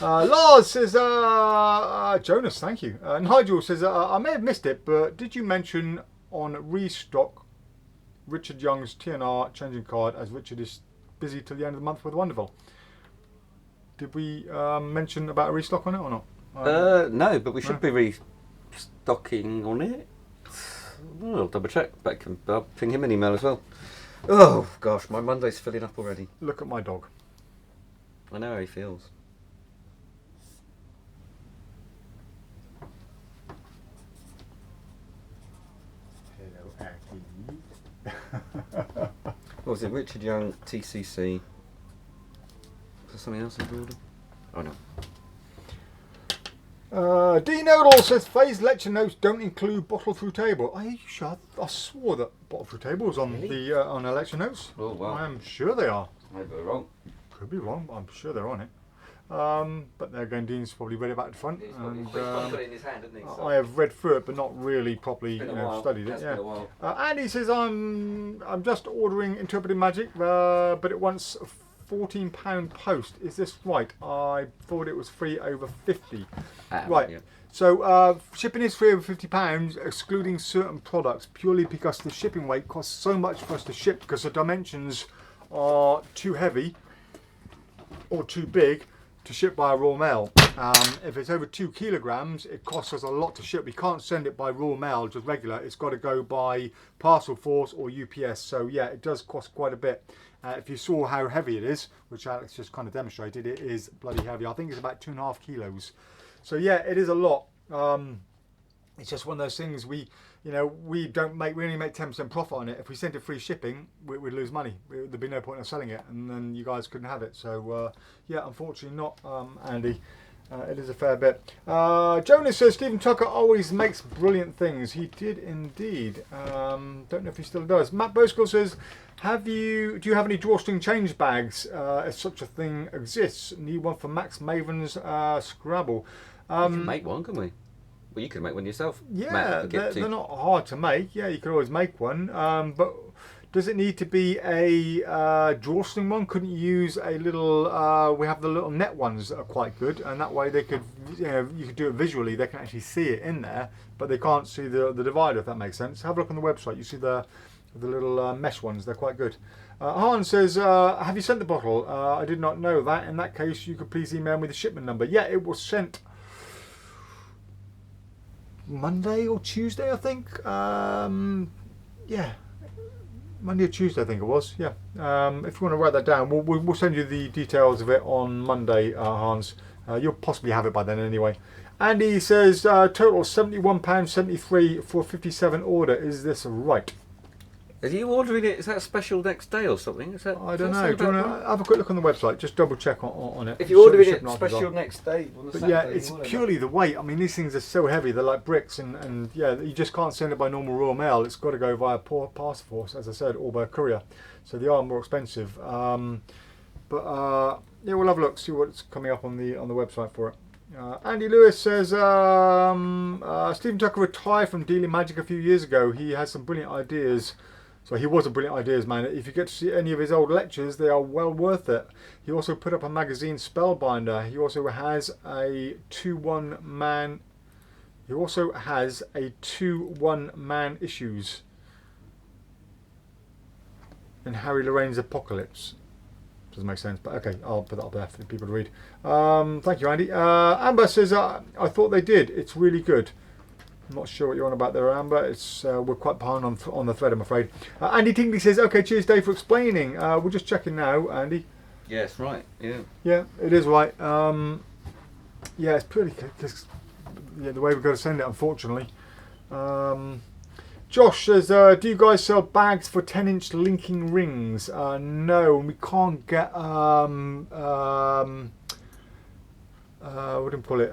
Speaker 2: Lars says, Jonas, thank you. Nigel says, I may have missed it, but did you mention on restock Richard Young's TNR changing card, as Richard is busy till the end of the month with Wonderful? Did we mention about a restock on it or not?
Speaker 3: No, but we should be restocking on it. I'll double check. I'll ping him an email as well. Oh gosh, my Monday's filling up already.
Speaker 2: Look at my dog.
Speaker 3: I know how he feels.
Speaker 2: Hello, Aggie.
Speaker 3: What was it? Richard Young, TCC. Is there something else in the order? Oh no.
Speaker 2: D Nodal says phase lecture notes don't include bottle through table. Are you sure? I swore that bottle through table was on
Speaker 3: Really?
Speaker 2: the on the lecture notes.
Speaker 3: Oh wow.
Speaker 2: I'm sure they are.
Speaker 3: Maybe we're wrong.
Speaker 2: Could be wrong, but I'm sure they're on it. But there again, Dean's probably read it back to front.
Speaker 3: He's
Speaker 2: And,
Speaker 3: probably got it in his hand, hasn't he? So
Speaker 2: I have read through it, but not really properly
Speaker 3: it's been a while.
Speaker 2: studied it.
Speaker 3: It's
Speaker 2: Yeah.
Speaker 3: been a while.
Speaker 2: Andy says I'm just ordering Interpreted Magic, but it wants £14 post. Is this right? I thought it was free over 50. Right.
Speaker 3: Yeah.
Speaker 2: So shipping is free over £50, excluding certain products, purely because the shipping weight costs so much for us to ship because the dimensions are too heavy or too big to ship by a raw mail. If it's over 2 kilograms, it costs us a lot to ship. We can't send it by raw mail, just regular. It's got to go by Parcel Force or UPS. So yeah, it does cost quite a bit. If you saw how heavy it is, which Alex just kind of demonstrated, it is bloody heavy. I think it's about 2.5 kilos. So yeah, it is a lot. It's just one of those things we only make 10% profit on it. If we sent it free shipping, we'd lose money. There'd be no point in selling it, and then you guys couldn't have it. So yeah, unfortunately not, Andy. It is a fair bit. Jonas says Stephen Tucker always makes brilliant things. He did indeed. Don't know if he still does. Matt Bosco says, do you have any drawstring change bags? If such a thing exists, need one for Max Maven's Scrabble.
Speaker 3: We can make one, can we? Well, you can make one yourself.
Speaker 2: Yeah,
Speaker 3: Matt,
Speaker 2: they're not hard to make. Yeah, you could always make one. But does it need to be a drawstring one? Couldn't you use a little? We have the little net ones that are quite good, and that way they could, you could do it visually. They can actually see it in there, but they can't see the divider. If that makes sense. Have a look on the website. You see the little mesh ones. They're quite good. Han says, have you sent the bottle? I did not know that. In that case, you could please email me the shipment number. Yeah, it was sent Monday or Tuesday, I think. Yeah, Monday or Tuesday, I think it was. Yeah. If you want to write that down, we'll send you the details of it on Monday, Hans. You'll possibly have it by then anyway. Andy says total £71.73 for a 57 order. Is this right?
Speaker 3: Are you ordering it? Is that a special next day or something?
Speaker 2: I don't know. Do you want to have a quick look on the website? Just double check on it.
Speaker 3: If you're ordering it special next day,
Speaker 2: but yeah, it's purely the weight. I mean, these things are so heavy; they're like bricks, and yeah, you just can't send it by normal raw mail. It's got to go via Parcel Force, as I said, or by courier. So they are more expensive. But yeah, we'll have a look, see what's coming up on the website for it. Andy Lewis says Stephen Tucker retired from dealing magic a few years ago. He has some brilliant ideas. So he was a brilliant ideas man. If you get to see any of his old lectures, they are well worth it. He also put up a magazine, Spellbinder. He also has a 2-1 man issues in Harry Lorraine's Apocalypse. Doesn't make sense, but okay, I'll put that up there for people to read. Thank you, Andy. Amber says, I thought they did. It's really good. I'm not sure what you're on about there, Amber. It's we're quite behind on the thread, I'm afraid. Andy Tingley says, okay, cheers, Dave, for explaining. We're just checking now, Andy.
Speaker 3: Yes, right. Yeah.
Speaker 2: Yeah, it is right. Yeah, it's purely because the way we've got to send it, unfortunately. Josh says, do you guys sell bags for 10-inch linking rings? No, we can't get what do you call it?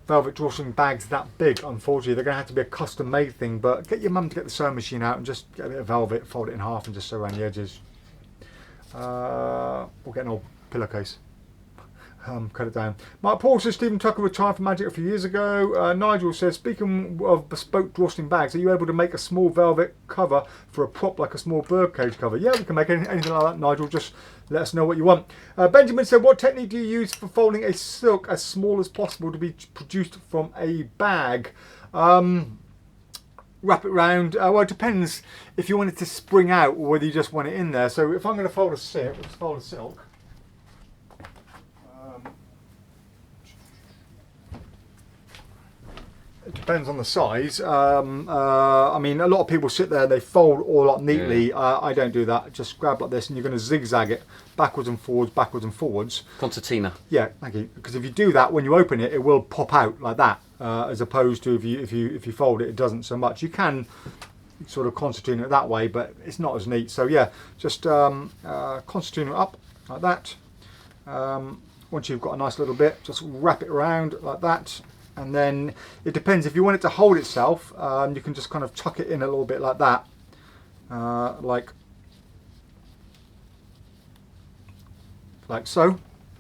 Speaker 2: Velvet drawstring bags that big. Unfortunately, they're going to have to be a custom-made thing. But get your mum to get the sewing machine out and just get a bit of velvet, fold it in half, and just sew around the edges. We'll get an old pillowcase. Cut it down. Mark Paul says Stephen Tucker retired from Magic a few years ago. Nigel says, speaking of bespoke drawstring bags, are you able to make a small velvet cover for a prop like a small birdcage cover? Yeah, we can make anything like that, Nigel. Just let us know what you want. Benjamin said, what technique do you use for folding a silk as small as possible to be produced from a bag? Wrap it round. Well, it depends if you want it to spring out or whether you just want it in there. So if I'm going to fold a silk, it depends on the size. I mean, a lot of people sit there, they fold all up neatly.
Speaker 3: Yeah.
Speaker 2: I don't do that. Just grab like this and you're going to zigzag it backwards and forwards, backwards and forwards.
Speaker 3: Concertina.
Speaker 2: Yeah, thank you. Because if you do that, when you open it, it will pop out like that. As opposed to if you fold it, it doesn't so much. You can sort of concertina it that way, but it's not as neat. So yeah, just concertina it up like that. Once you've got a nice little bit, just wrap it around like that. And then it depends, if you want it to hold itself, you can just kind of tuck it in a little bit like that, like so.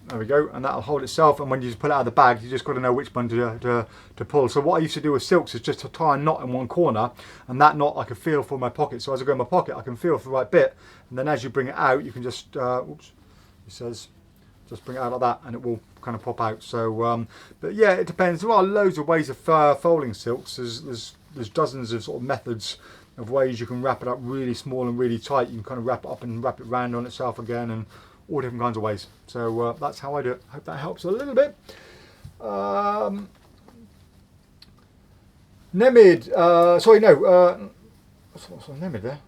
Speaker 2: There we go, and that'll hold itself. And when you just pull it out of the bag, you just got to know which one to pull. So what I used to do with silks is just to tie a knot in one corner, and that knot I can feel for my pocket. So as I go in my pocket, I can feel for the right bit, and then as you bring it out, you can just oops, it says just bring it out like that, and it will kind of pop out. So but yeah, it depends. There are loads of ways of folding silks. There's dozens of sort of methods of ways you can wrap it up really small and really tight. You can kind of wrap it up and wrap it round on itself again, and all different kinds of ways. So that's how I do it. Hope that helps a little bit. Nemid, sorry, no, what's on Nemid there?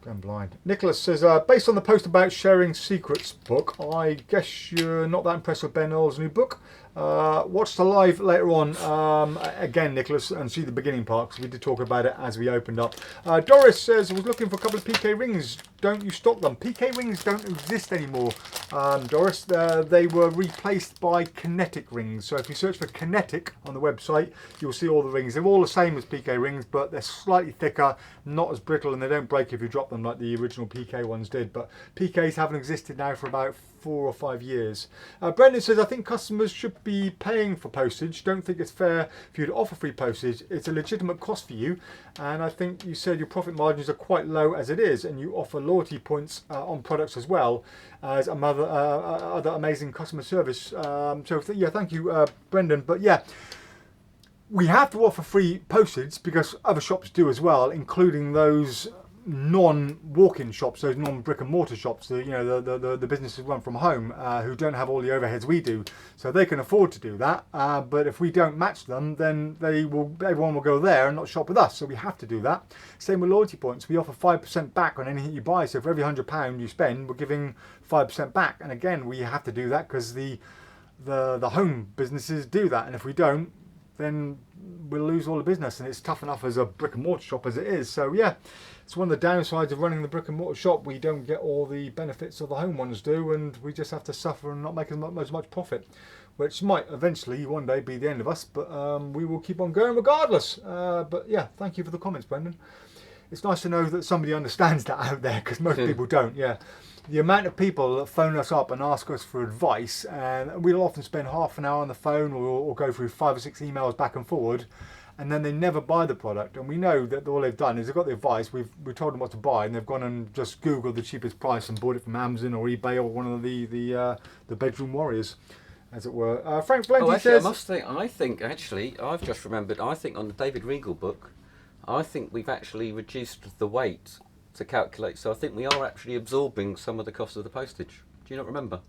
Speaker 2: I'm blind. Nicholas says, based on the post about sharing secrets book, I guess you're not that impressed with Ben Earl's new book. Watch the live later on, again, Nicholas, and see the beginning part, because we did talk about it as we opened up. Doris says, I was looking for a couple of PK rings. Don't you stock them? PK rings don't exist anymore, Doris. They were replaced by kinetic rings. So if you search for kinetic on the website, you'll see all the rings. They're all the same as PK rings, but they're slightly thicker, not as brittle, and they don't break if you drop them like the original PK ones did. But PKs haven't existed now for about 4 or 5 years. Brendan says, I think customers should be paying for postage. Don't think it's fair for you to offer free postage. It's a legitimate cost for you, and I think you said your profit margins are quite low as it is, and you offer loyalty points on products as well as other amazing customer service. Yeah, thank you, Brendan. But yeah, we have to offer free postage because other shops do as well, including those non-walk-in shops, those non-brick and mortar shops, the businesses run from home, who don't have all the overheads we do, so they can afford to do that. But if we don't match them, then everyone will go there and not shop with us. So we have to do that. Same with loyalty points. We offer 5% back on anything you buy. So for every £100 you spend, we're giving 5% back. And again, we have to do that because the home businesses do that. And if we don't, then we'll lose all the business. And it's tough enough as a brick and mortar shop as it is. So yeah. It's one of the downsides of running the brick and mortar shop. We don't get all the benefits of the home ones do, and we just have to suffer and not make as much profit, which might eventually one day be the end of us, but we will keep on going regardless. But yeah, thank you for the comments, Brendan. It's nice to know that somebody understands that out there, because most people don't. Yeah, the amount of people that phone us up and ask us for advice, and we'll often spend half an hour on the phone or go through 5 or 6 emails back and forward, and then they never buy the product. And we know that all they've done is they've got the advice, we've told them what to buy, and they've gone and just Googled the cheapest price and bought it from Amazon or eBay or one of the bedroom warriors, as it were. Frank Valenti says...
Speaker 3: I think actually, I've just remembered, I think on the David Regal book, I think we've actually reduced the weight to calculate, so I think we are actually absorbing some of the cost of the postage. Do you not remember?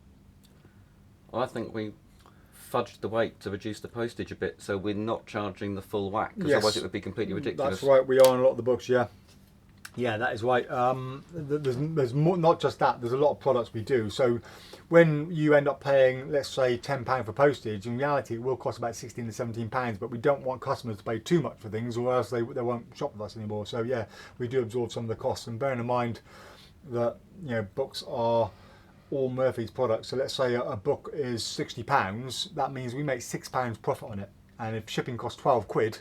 Speaker 3: I think we fudged the weight to reduce the postage a bit, so we're not charging the full whack, because otherwise it would be completely ridiculous.
Speaker 2: That's right, we are on a lot of the books, yeah. Yeah, that is right. There's more, not just that. There's a lot of products we do. So when you end up paying, let's say, £10 for postage, in reality it will cost about £16 to £17. But we don't want customers to pay too much for things, or else they won't shop with us anymore. So yeah, we do absorb some of the costs. And bearing in mind that books are all Murphy's products. So let's say a book is £60. That means we make £6 profit on it. And if shipping costs £12,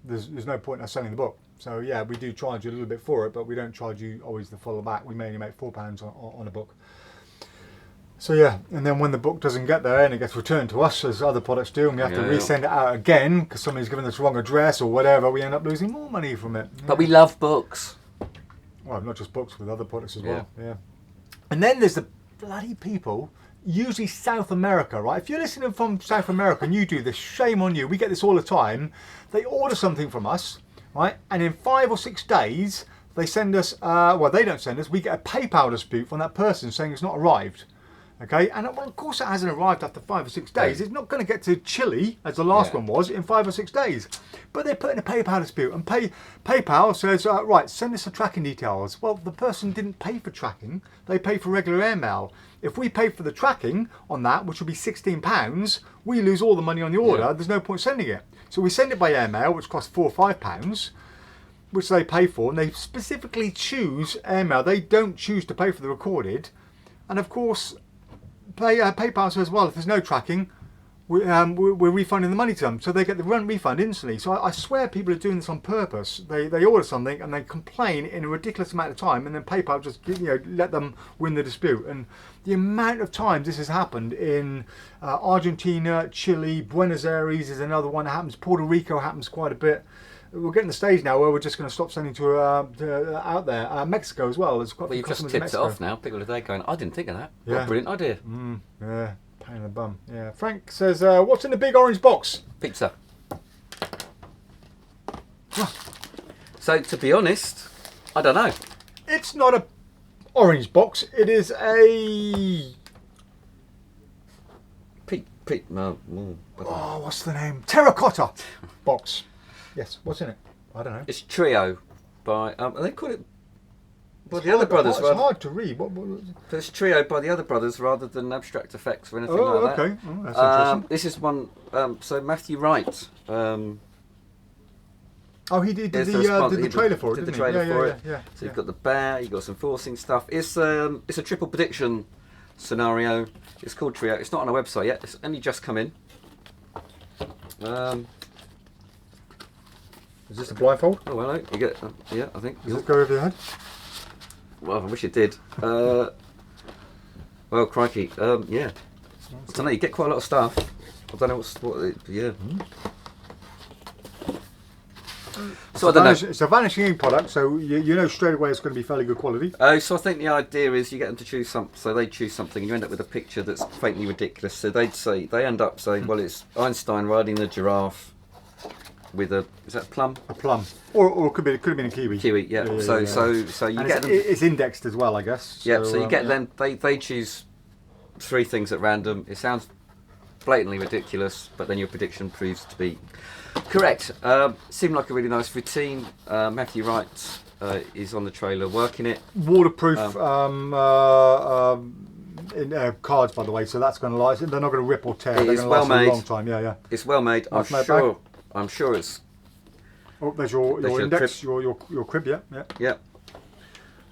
Speaker 2: there's no point in us selling the book. So yeah, we do charge you a little bit for it, but we don't charge you always the full back. We mainly make £4 on a book. So yeah, and then when the book doesn't get there and it gets returned to us, as other products do, and we have to resend it out again because somebody's given us the wrong address or whatever, we end up losing more money from it.
Speaker 3: But we love books.
Speaker 2: Well, not just books, with other products as well. Yeah. And then there's the bloody people, usually South America, right? If you're listening from South America and you do this, shame on you. We get this all the time. They order something from us, right? And in 5 or 6 days, they send us, well, they don't send us, we get a PayPal dispute from that person saying it's not arrived. Okay, and well, of course it hasn't arrived after 5 or 6 days. It's not going to get to Chile, as the last one was, in 5 or 6 days. But they put in a PayPal dispute, and PayPal says, right, send us the tracking details. Well, the person didn't pay for tracking. They pay for regular airmail. If we pay for the tracking on that, which will be £16, we lose all the money on the order. Yeah. There's no point sending it. So we send it by airmail, which costs £4 or £5, which they pay for, and they specifically choose airmail. They don't choose to pay for the recorded. And of course, PayPal says, well, if there's no tracking, we're refunding the money to them. So they get the refund instantly. So I swear people are doing this on purpose. They order something and they complain in a ridiculous amount of time, and then PayPal just let them win the dispute. And the amount of times this has happened in Argentina, Chile, Buenos Aires is another one that happens. Puerto Rico happens quite a bit. We're getting to the stage now where we're just going to stop sending to out there. Mexico as well. There's quite
Speaker 3: well, you've just tipped it off now. People are there going, I didn't think of that. Yeah. What a brilliant idea.
Speaker 2: Yeah, pain in the bum. Yeah. Frank says, what's in the big orange box?
Speaker 3: Pizza. So, to be honest, I don't know.
Speaker 2: It's not a orange box. It is a... what's the name? Terracotta box. Yes, what's in it? I don't know.
Speaker 3: It's Trio by, they call it by the other brothers.
Speaker 2: It's hard to read. What
Speaker 3: it's Trio by the other brothers rather than Abstract Effects or anything like that.
Speaker 2: Oh, okay. That's interesting.
Speaker 3: This is one, so Matthew Wright.
Speaker 2: He did the trailer for it,
Speaker 3: did
Speaker 2: didn't
Speaker 3: the trailer for it.
Speaker 2: Yeah.
Speaker 3: So you've got the bear, you've got some forcing stuff. It's a triple prediction scenario. It's called Trio. It's not on our website yet. It's only just come in.
Speaker 2: Is this a blindfold?
Speaker 3: Oh, hello. You get, yeah, I think.
Speaker 2: Does it go over your head?
Speaker 3: Well, I wish it did. Well, crikey. Yeah. I don't know. You get quite a lot of stuff. I don't know yeah. So I don't know.
Speaker 2: It's a vanishing ink product, so you know straight away it's going to be fairly good quality.
Speaker 3: So I think the idea is you get them to choose something. So they choose something, and you end up with a picture that's faintly ridiculous. So they end up saying, well, it's Einstein riding the giraffe with is that plum?
Speaker 2: A plum, or it could have been a kiwi.
Speaker 3: Kiwi, yeah. So you
Speaker 2: and
Speaker 3: get them.
Speaker 2: It's indexed as well, I guess.
Speaker 3: Yeah. So you get them. They choose 3 things at random. It sounds blatantly ridiculous, but then your prediction proves to be correct. Seemed like a really nice routine. Matthew Wright is on the trailer working it.
Speaker 2: Waterproof in cards, by the way, so that's going to last. They're not going to rip or tear. They're going to last a long time. Yeah.
Speaker 3: It's well made. I'm sure it's.
Speaker 2: Oh, there's your index, your crib. Yeah.
Speaker 3: Yeah.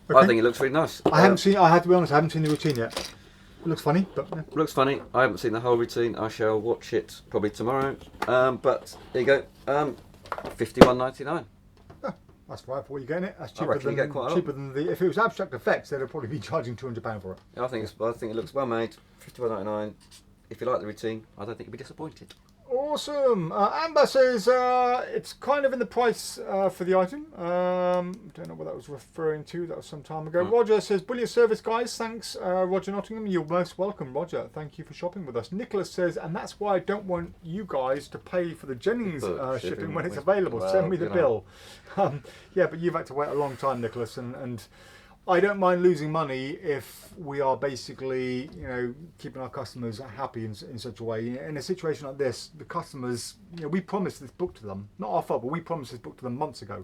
Speaker 2: Okay.
Speaker 3: I think it looks really nice.
Speaker 2: I have to be honest, I haven't seen the routine yet. It looks funny, but yeah.
Speaker 3: Looks funny. I haven't seen the whole routine. I shall watch it probably tomorrow. But there you go. $51.99.
Speaker 2: Oh, that's right for what you're getting it. That's cheaper
Speaker 3: I reckon you get quite a lot.
Speaker 2: than the. If it was Abstract Effects, they'd probably be charging £200 for it.
Speaker 3: I think it looks well made. $51.99. If you like the routine, I don't think you'll be disappointed.
Speaker 2: Awesome. Amber says it's kind of in the price for the item. Don't know what that was referring to. That was some time ago. Roger says, brilliant service, guys. Thanks, Roger Nottingham. You're most welcome, Roger. Thank you for shopping with us. Nicholas says, and that's why I don't want you guys to pay for the Jennings shipping when it's available. Well, send me the bill. Yeah, but you've had to wait a long time, Nicholas, and I don't mind losing money if we are basically, keeping our customers happy in such a way. In a situation like this, the customers, we promised this book to them, not our fault, but we promised this book to them months ago.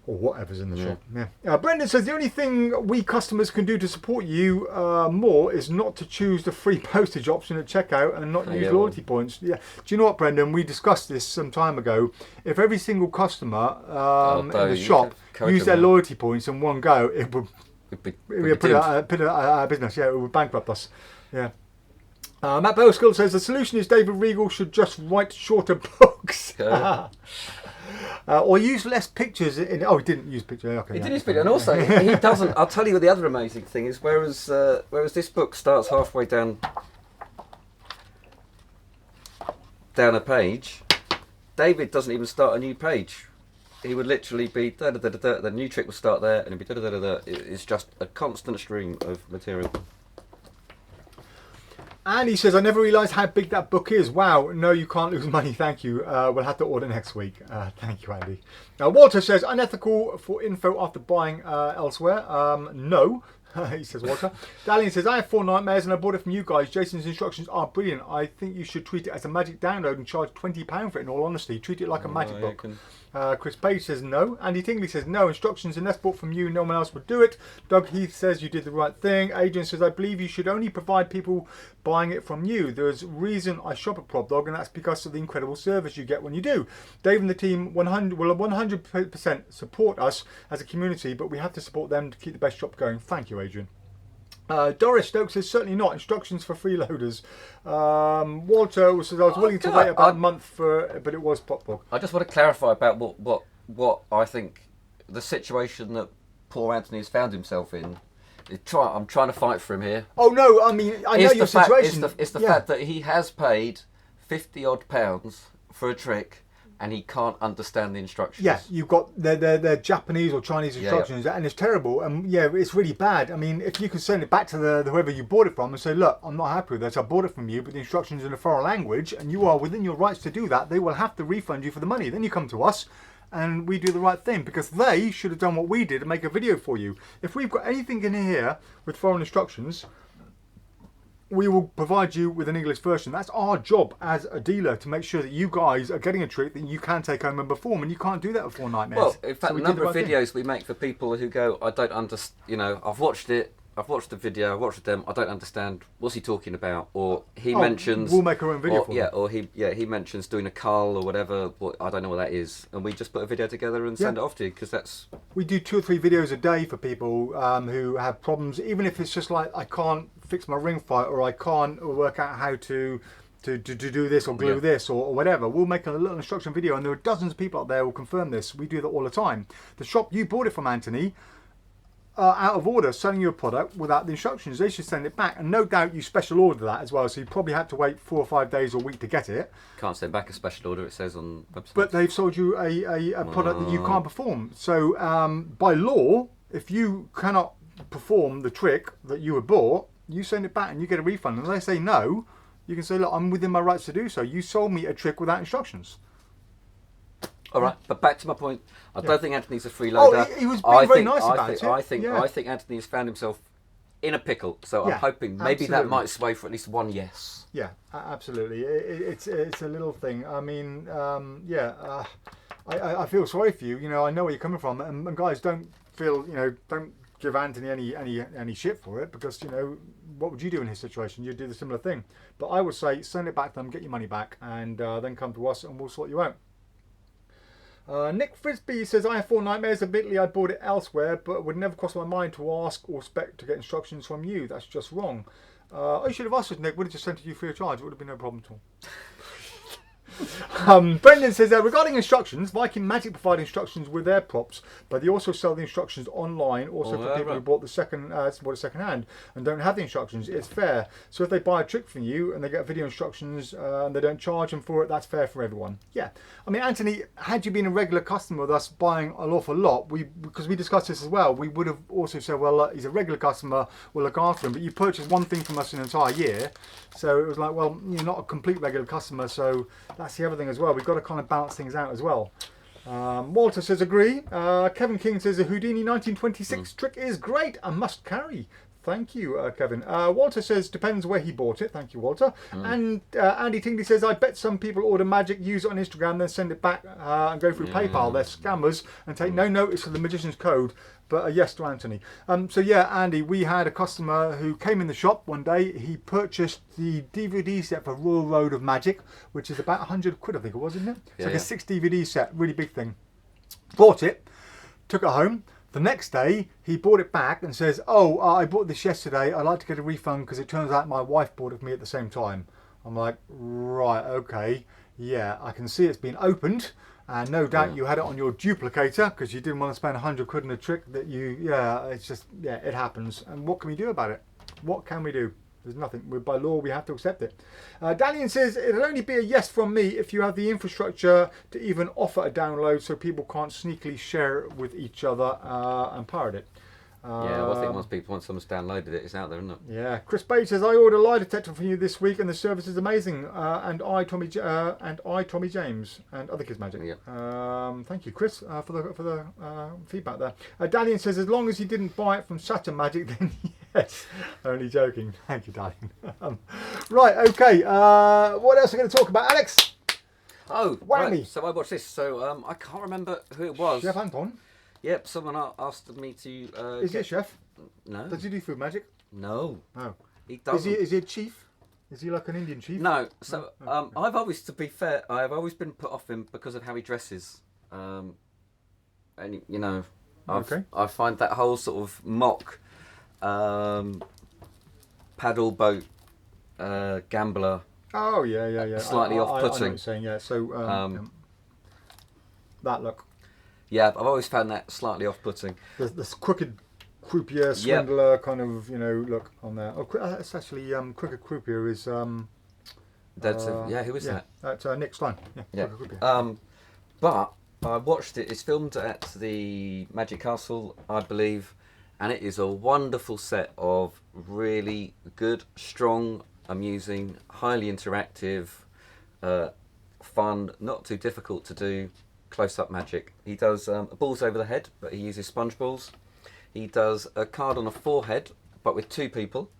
Speaker 2: or whatever's in the shop. Yeah. Brendan says the only thing we customers can do to support you more is not to choose the free postage option at checkout and not use loyalty points. Yeah. Do you know what, Brendan? We discussed this some time ago. If every single customer in the shop used their loyalty points in one go, it would put it out of business. Yeah, it would bankrupt us. Yeah. Matt Bellskill says the solution is David Regal should just write shorter books. Or use less pictures. He didn't use pictures. Okay,
Speaker 3: he didn't use pictures, and also he doesn't. I'll tell you what the other amazing thing is. Whereas this book starts halfway down a page, David doesn't even start a new page. He would literally be the new trick would start there, and it'd be It's just a constant stream of material.
Speaker 2: And he says, I never realised how big that book is. Wow, no, you can't lose money, thank you. We'll have to order next week. Thank you, Andy. Walter says, unethical for info after buying elsewhere. No, he says, Walter. Dalian says, I have 4 nightmares and I bought it from you guys. Jason's instructions are brilliant. I think you should treat it as a magic download and charge £20 for it, in all honesty. Treat it like a magic book. Chris Page says no. Andy Tingley says no. Instructions unless bought from you, no one else would do it. Doug Heath says you did the right thing. Adrian says I believe you should only provide people buying it from you. There's a reason I shop at PropDog, and that's because of the incredible service you get when you do. Dave and the team will 100% support us as a community, but we have to support them to keep the best shop going. Thank you, Adrian. Doris Stokes says certainly not. Instructions for freeloaders. Walter says I was willing to wait about a month but it was PropDog.
Speaker 3: I just want to clarify about what I think the situation that poor Anthony has found himself in. I'm trying to fight for him here.
Speaker 2: Oh no, I mean I know your situation.
Speaker 3: It's the fact that he has paid £50 odd for a trick. And he can't understand the instructions.
Speaker 2: Yeah, you've got they're Japanese or Chinese instructions, and it's terrible. And it's really bad. I mean, if you can send it back to whoever you bought it from and say, look, I'm not happy with this. I bought it from you, but the instructions are in a foreign language, and you are within your rights to do that. They will have to refund you for the money. Then you come to us, and we do the right thing because they should have done what we did and make a video for you. If we've got anything in here with foreign instructions, we will provide you with an English version. That's our job as a dealer, to make sure that you guys are getting a trick that you can take home and perform, and you can't do that with 4 nightmares.
Speaker 3: Well, in fact, the number of videos we make for people who go, I don't understand, I've watched it, I've watched the video, I've watched them, I don't understand, what's he talking about? Or he mentions...
Speaker 2: We'll make our own video for them.
Speaker 3: Or he mentions doing a cull or whatever, I don't know what that is, and we just put a video together and send it off to you, because that's...
Speaker 2: We do 2 or 3 videos a day for people who have problems, even if it's just like, I can't fix my ring fight, or I can't work out how to do this or glue this or whatever. We'll make a little instruction video, and there are dozens of people out there who will confirm this. We do that all the time. The shop you bought it from, Anthony, out of order, selling you a product without the instructions, they should send it back, and no doubt you special ordered that as well, so you probably had to wait 4 or 5 days or a week to get it.
Speaker 3: Can't send back a special order, it says on the website.
Speaker 2: But they've sold you a product that you can't perform. So by law, if you cannot perform the trick that you were bought, you send it back and you get a refund. And if they say no, you can say, look, I'm within my rights to do so. You sold me a trick without instructions.
Speaker 3: All right, but back to my point. I don't think Anthony's a freeloader.
Speaker 2: Oh, he was being very nice about it.
Speaker 3: I think Anthony has found himself in a pickle. So I'm hoping maybe that might sway for at least one yes.
Speaker 2: Yeah, absolutely. It's a little thing. I mean, I feel sorry for you. I know where you're coming from, and guys, don't feel don't give Anthony any shit for it, because what would you do in his situation? You'd do the similar thing. But I would say send it back to them, get your money back, and then come to us and we'll sort you out. Nick Frisbee says, I have 4 nightmares. Admittedly, I bought it elsewhere, but it would never cross my mind to ask or expect to get instructions from you. That's just wrong. I should have asked us, Nick. Would have just sent it to you free of charge. It would have been no problem at all. Brendan says, regarding instructions, Viking Magic provide instructions with their props, but they also sell the instructions online, also for people who bought the second hand and don't have the instructions. It's fair. So if they buy a trick from you and they get video instructions and they don't charge them for it, that's fair for everyone. Yeah. I mean, Anthony, had you been a regular customer with us buying an awful lot, because we discussed this as well, we would have also said, well, he's a regular customer, we'll look after him, but you purchased one thing from us an entire year, so it was like, well, you're not a complete regular customer, so that's the other thing as well. We've got to kind of balance things out as well. Walter says agree. Kevin King says a Houdini 1926 trick is great and must carry. Thank you, Kevin. Walter says, depends where he bought it. Thank you, Walter. And Andy Tingley says, I bet some people order magic, use it on Instagram, then send it back and go through PayPal. They're scammers and take no notice of the magician's code. But yes to Anthony. So yeah, Andy, we had a customer who came in the shop one day. He purchased the DVD set for Royal Road of Magic, which is about 100 quid, I think it was, isn't it? It's like a 6 DVD set, really big thing. Bought it, took it home. The next day, he bought it back and says, oh, I bought this yesterday. I'd like to get a refund because it turns out my wife bought it for me at the same time. I'm like, right, okay. Yeah, I can see it's been opened. And no doubt you had it on your duplicator because you didn't want to spend 100 quid on a trick that you, it's just, it happens. And what can we do about it? What can we do? There's nothing. By law, we have to accept it. Dalian says, it'll only be a yes from me if you have the infrastructure to even offer a download so people can't sneakily share it with each other and pirate it.
Speaker 3: Well, I think once someone's downloaded it, it's out there, isn't it?
Speaker 2: Yeah. Chris Bates says, I ordered a lie detector from you this week and the service is amazing. And I, Tommy James, and other kids' magic.
Speaker 3: Yeah.
Speaker 2: Thank you, Chris, for the feedback there. Dalian says, as long as you didn't buy it from Saturn Magic, then yes. Only joking. Thank you, Dalian. Right, okay. What else are we going to talk about, Alex?
Speaker 3: Oh,
Speaker 2: Whammy.
Speaker 3: right. So I watched this. So I can't remember who it was.
Speaker 2: Chef Anton?
Speaker 3: Yep, someone asked me to.
Speaker 2: Is he a chef?
Speaker 3: No.
Speaker 2: Does he do food magic?
Speaker 3: No.
Speaker 2: No.
Speaker 3: He doesn't.
Speaker 2: Is he a chief? Is he like an Indian chief?
Speaker 3: No. So I've always, to be fair, I've always been put off him because of how he dresses. And you know, I find that whole sort of mock paddle boat gambler.
Speaker 2: Oh yeah.
Speaker 3: Slightly off-putting.
Speaker 2: I know what you're saying, yeah. So that look.
Speaker 3: Yeah, I've always found that slightly off-putting.
Speaker 2: This crooked croupier, swindler kind of, look on there. Oh, it's actually crooked croupier is.
Speaker 3: That's who is that?
Speaker 2: That's Nick Stein.
Speaker 3: Yeah.
Speaker 2: Croupier.
Speaker 3: But I watched it. It's filmed at the Magic Castle, I believe, and it is a wonderful set of really good, strong, amusing, highly interactive, fun, not too difficult to do. Close-up magic. He does balls over the head, but he uses sponge balls. He does a card on a forehead, but with two people,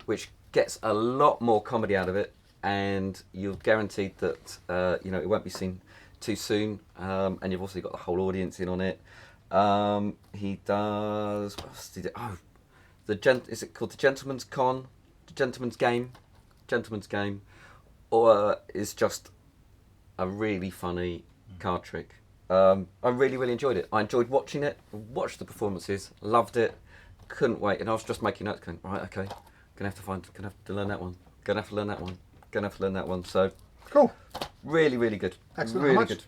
Speaker 3: which gets a lot more comedy out of it, and you're guaranteed that it won't be seen too soon. And you've also got the whole audience in on it. He does. What else did he do? Oh, is it called the Gentleman's Con? The Gentleman's Game? Gentleman's Game, or is just a really funny card trick. I really, really enjoyed it. I enjoyed watching it, watched the performances, loved it, couldn't wait, and I was just making notes going, right, okay, gonna have to learn that one, gonna have to learn that one. So
Speaker 2: cool.
Speaker 3: Really, really good.
Speaker 2: Excellent.
Speaker 3: Really
Speaker 2: How much?
Speaker 3: good.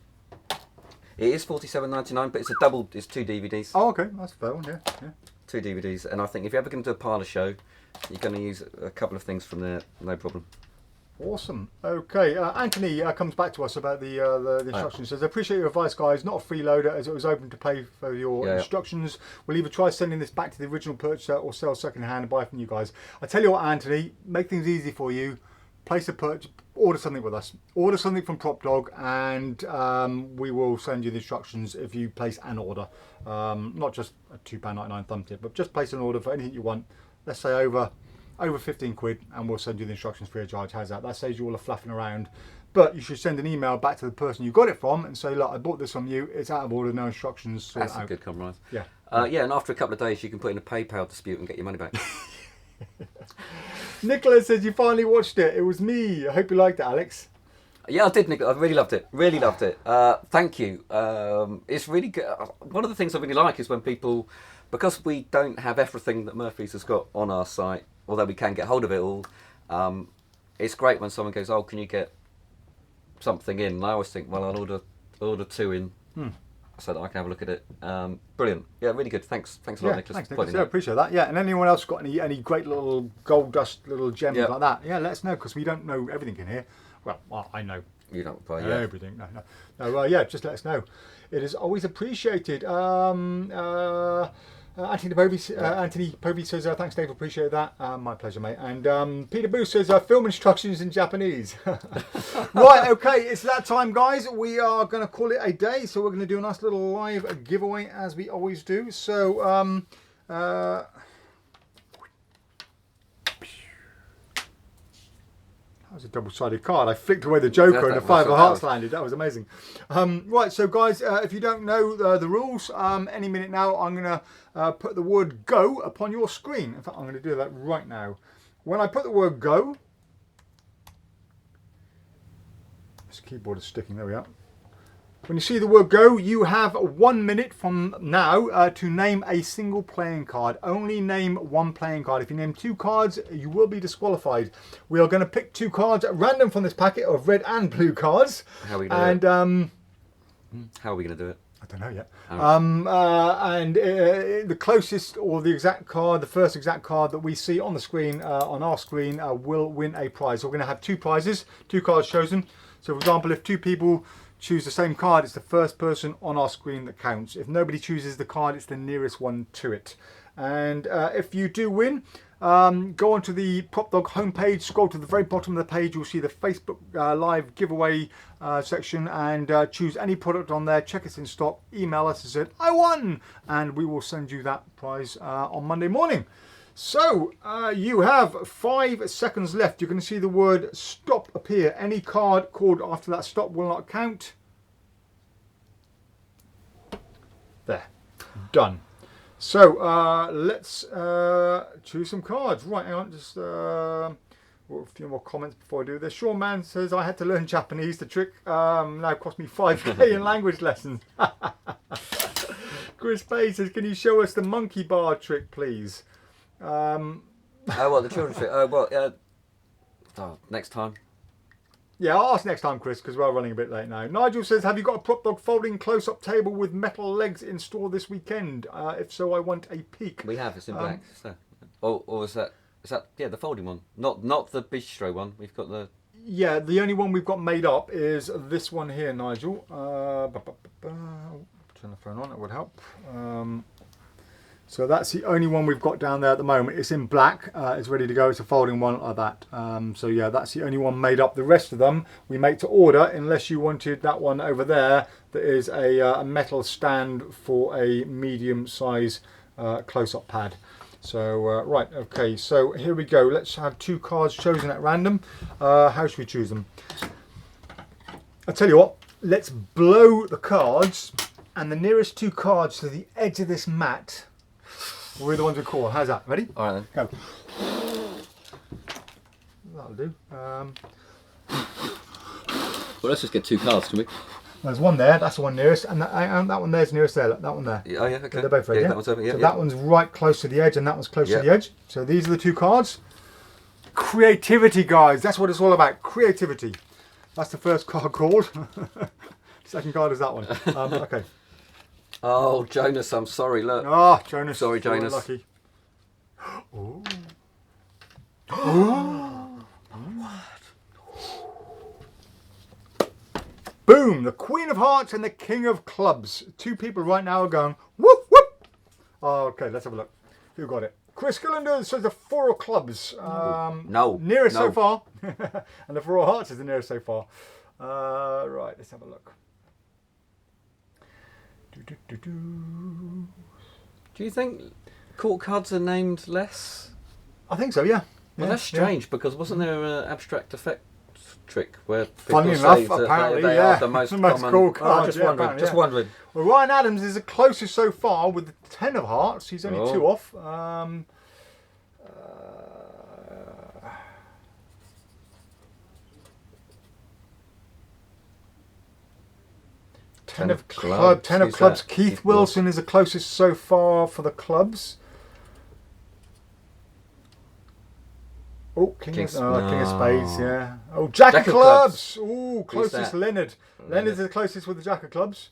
Speaker 3: It is $47.99, but it's two DVDs.
Speaker 2: Oh, okay, that's a fair one, yeah.
Speaker 3: Two DVDs, and I think if you're ever going to do a parlour show, you're going to use a couple of things from there, no problem.
Speaker 2: Awesome. Okay, Anthony comes back to us about the instructions. Says, I appreciate your advice, guys. Not a freeloader, as it was open to pay for your instructions. We'll either try sending this back to the original purchaser or sell second hand and buy from you guys. I tell you what, Anthony, make things easy for you. Place a purchase, order something with us. Order something from PropDog, and we will send you the instructions if you place an order. Not just a £2.99 thumb tip, but just place an order for anything you want. Let's say over 15 quid, and we'll send you the instructions free of charge. How's that? That saves you all the fluffing around. But you should send an email back to the person you got it from and say, look, I bought this from you. It's out of order, no instructions.
Speaker 3: That's a good compromise.
Speaker 2: Yeah.
Speaker 3: And after a couple of days, you can put in a PayPal dispute and get your money back.
Speaker 2: Nicola says you finally watched it. It was me. I hope you liked it, Alex.
Speaker 3: Yeah, I did, Nicola. I really loved it. Really loved it. Thank you. It's really good. One of the things I really like is when people, because we don't have everything that Murphy's has got on our site, although we can get hold of it all, it's great when someone goes, oh, can you get something in? And I always think, well, I'll order two in so that I can have a look at it. Brilliant. Yeah, really good. Thanks a lot, Nicholas.
Speaker 2: Thanks, Nicholas. Yeah, I appreciate that. Yeah, and anyone else got any great little gold dust little gems like that? Yeah, let us know, because we don't know everything in here. Well, I know.
Speaker 3: You don't buy
Speaker 2: everything. No. Just let us know. It is always appreciated. Anthony Povey says, thanks Dave, appreciate that. My pleasure, mate. And Peter Booth says, film instructions in Japanese. Right, okay, it's that time, guys. We are going to call it a day, so we're going to do a nice little live giveaway as we always do. So was a double-sided card. I flicked away the Joker and the Five of Hearts landed. That was amazing. Right, so guys, if you don't know the rules, any minute now I'm going to put the word go upon your screen. In fact, I'm going to do that right now. When I put the word go, this keyboard is sticking, there we are. When you see the word go, you have 1 minute from now to name a single playing card. Only name one playing card. If you name 2 cards, you will be disqualified. We are going to pick 2 cards at random from this packet of red and blue cards.
Speaker 3: How are we going to do it? How are we going to do it?
Speaker 2: I don't know yet.
Speaker 3: Oh.
Speaker 2: The closest or the exact card, the first exact card that we see on the screen, on our screen, will win a prize. So we're going to have 2 prizes, 2 cards chosen. So for example, if 2 people choose the same card, it's the first person on our screen that counts. If nobody chooses the card, it's the nearest one to it. And if you do win, go onto the PropDog homepage, scroll to the very bottom of the page, you'll see the Facebook live giveaway section, and choose any product on there, check it's in stock, email us and say, I won! And we will send you that prize on Monday morning. So, you have 5 seconds left. You're going to see the word stop appear. Any card called after that stop will not count. There. Done. So, let's choose some cards. Right, hang on. Just a few more comments before I do this. Sean Man says, I had to learn Japanese. The trick now cost me 5k in language lessons. Chris Page says, can you show us the monkey bar trick, please?
Speaker 3: Oh, well, the children's trick. Oh, well, next time.
Speaker 2: Yeah, I'll ask next time, Chris, because we're running a bit late now. Nigel says, have you got a PropDog folding close-up table with metal legs in store this weekend? If so, I want a peek.
Speaker 3: We have. It's in black. So. Or is that yeah, the folding one? Not the bistro one. We've got the.
Speaker 2: Yeah, the only one we've got made up is this one here, Nigel. Turn the phone on. That would help. So that's the only one we've got down there at the moment. It's in black. It's ready to go. It's a folding one like that. So yeah, that's the only one made up. The rest of them we make to order, unless you wanted that one over there. That is a metal stand for a medium size close-up pad. So right, okay. So here we go. Let's have 2 cards chosen at random. How should we choose them? I'll tell you what. Let's blow the cards, and the nearest 2 cards to the edge of this mat. We're the ones we call. How's that? Ready?
Speaker 3: All right then.
Speaker 2: Go. That'll do.
Speaker 3: Well, let's just get 2 cards, can we?
Speaker 2: There's one there. That's the one nearest, and that one there's nearest there. Look, that one there.
Speaker 3: Oh yeah, okay.
Speaker 2: They're both ready.
Speaker 3: Yeah,
Speaker 2: Yeah?
Speaker 3: that one's over. Yeah,
Speaker 2: so
Speaker 3: yeah.
Speaker 2: that one's right close to the edge, and that one's close to the edge. So these are the 2 cards. Creativity, guys. That's what it's all about. Creativity. That's the first card called. Second card is that one. Okay.
Speaker 3: Oh, Jonas, I'm sorry. Look.
Speaker 2: Oh, Jonas.
Speaker 3: Sorry, Jonas.
Speaker 2: Lucky. Oh. Boom! The Queen of Hearts and the King of Clubs. 2 people right now are going whoop whoop. Oh, okay, let's have a look. Who got it? Chris Gillender says the 4 of Clubs.
Speaker 3: No.
Speaker 2: Nearest so far. And the 4 of Hearts is the nearest so far. Right, let's have a look.
Speaker 3: Do you think court cards are named less?
Speaker 2: I think so, yeah.
Speaker 3: Well, that's strange because wasn't there an abstract effect trick where people
Speaker 2: Funny
Speaker 3: say
Speaker 2: enough,
Speaker 3: that
Speaker 2: apparently,
Speaker 3: they
Speaker 2: yeah.
Speaker 3: are the most
Speaker 2: The most
Speaker 3: common?
Speaker 2: cool cards,
Speaker 3: Just wondering. Just wondering.
Speaker 2: Well, Ryan Adams is the closest so far with the 10 of Hearts. He's only 2 off. Ten of clubs. Keith Wilson is the closest so far for the clubs. Oh, King of Spades, yeah. Oh, Jack of Clubs. Oh, closest Leonard. Leonard's the closest with the Jack of Clubs.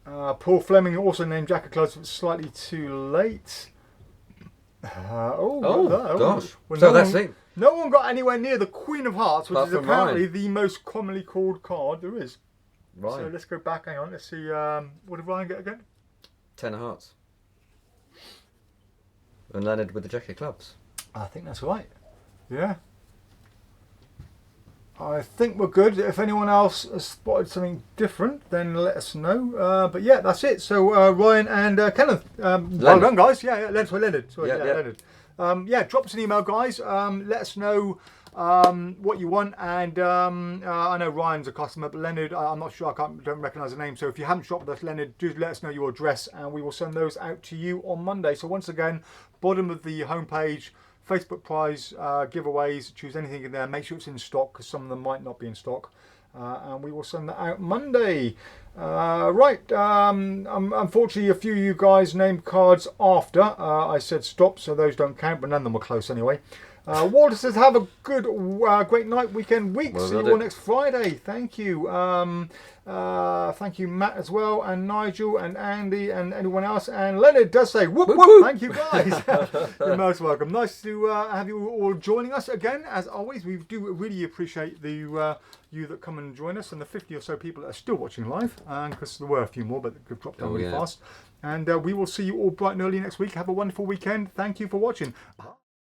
Speaker 2: Paul Fleming also named Jack of Clubs, but slightly too late.
Speaker 3: Gosh.
Speaker 2: Well,
Speaker 3: So that's it.
Speaker 2: No one got anywhere near the Queen of Hearts, which is apparently the most commonly called card there is.
Speaker 3: Right.
Speaker 2: So let's go back. Hang on. Let's see. What did Ryan get again?
Speaker 3: 10 of Hearts. And Leonard with the Jack of Clubs.
Speaker 2: I think that's right. Yeah. I think we're good. If anyone else has spotted something different, then let us know. But yeah, that's it. So Ryan and Kenneth, well done, guys. Yeah, Leonard. Sorry, Leonard. Yeah, drop us an email, guys. Let us know what you want. And I know Ryan's a customer, but Leonard, I'm not sure. Don't recognise the name. So if you haven't shopped with us, Leonard, do let us know your address, and we will send those out to you on Monday. So once again, bottom of the homepage. Facebook prize giveaways, choose anything in there, make sure it's in stock because some of them might not be in stock, and we will send that out Monday. Unfortunately a few of you guys named cards after I said stop, so those don't count, but none of them were close anyway. Walter says have a good great night, weekend, week. See you all next Friday. Thank you. Thank you, Matt, as well, and Nigel, and Andy, and anyone else. And Leonard does say, whoop, whoop. Thank you, guys. You're most welcome. Nice to have you all joining us again, as always. We do really appreciate the you that come and join us, and the 50 or so people that are still watching live, because there were a few more, but they've dropped down really fast. And we will see you all bright and early next week. Have a wonderful weekend. Thank you for watching. Bye.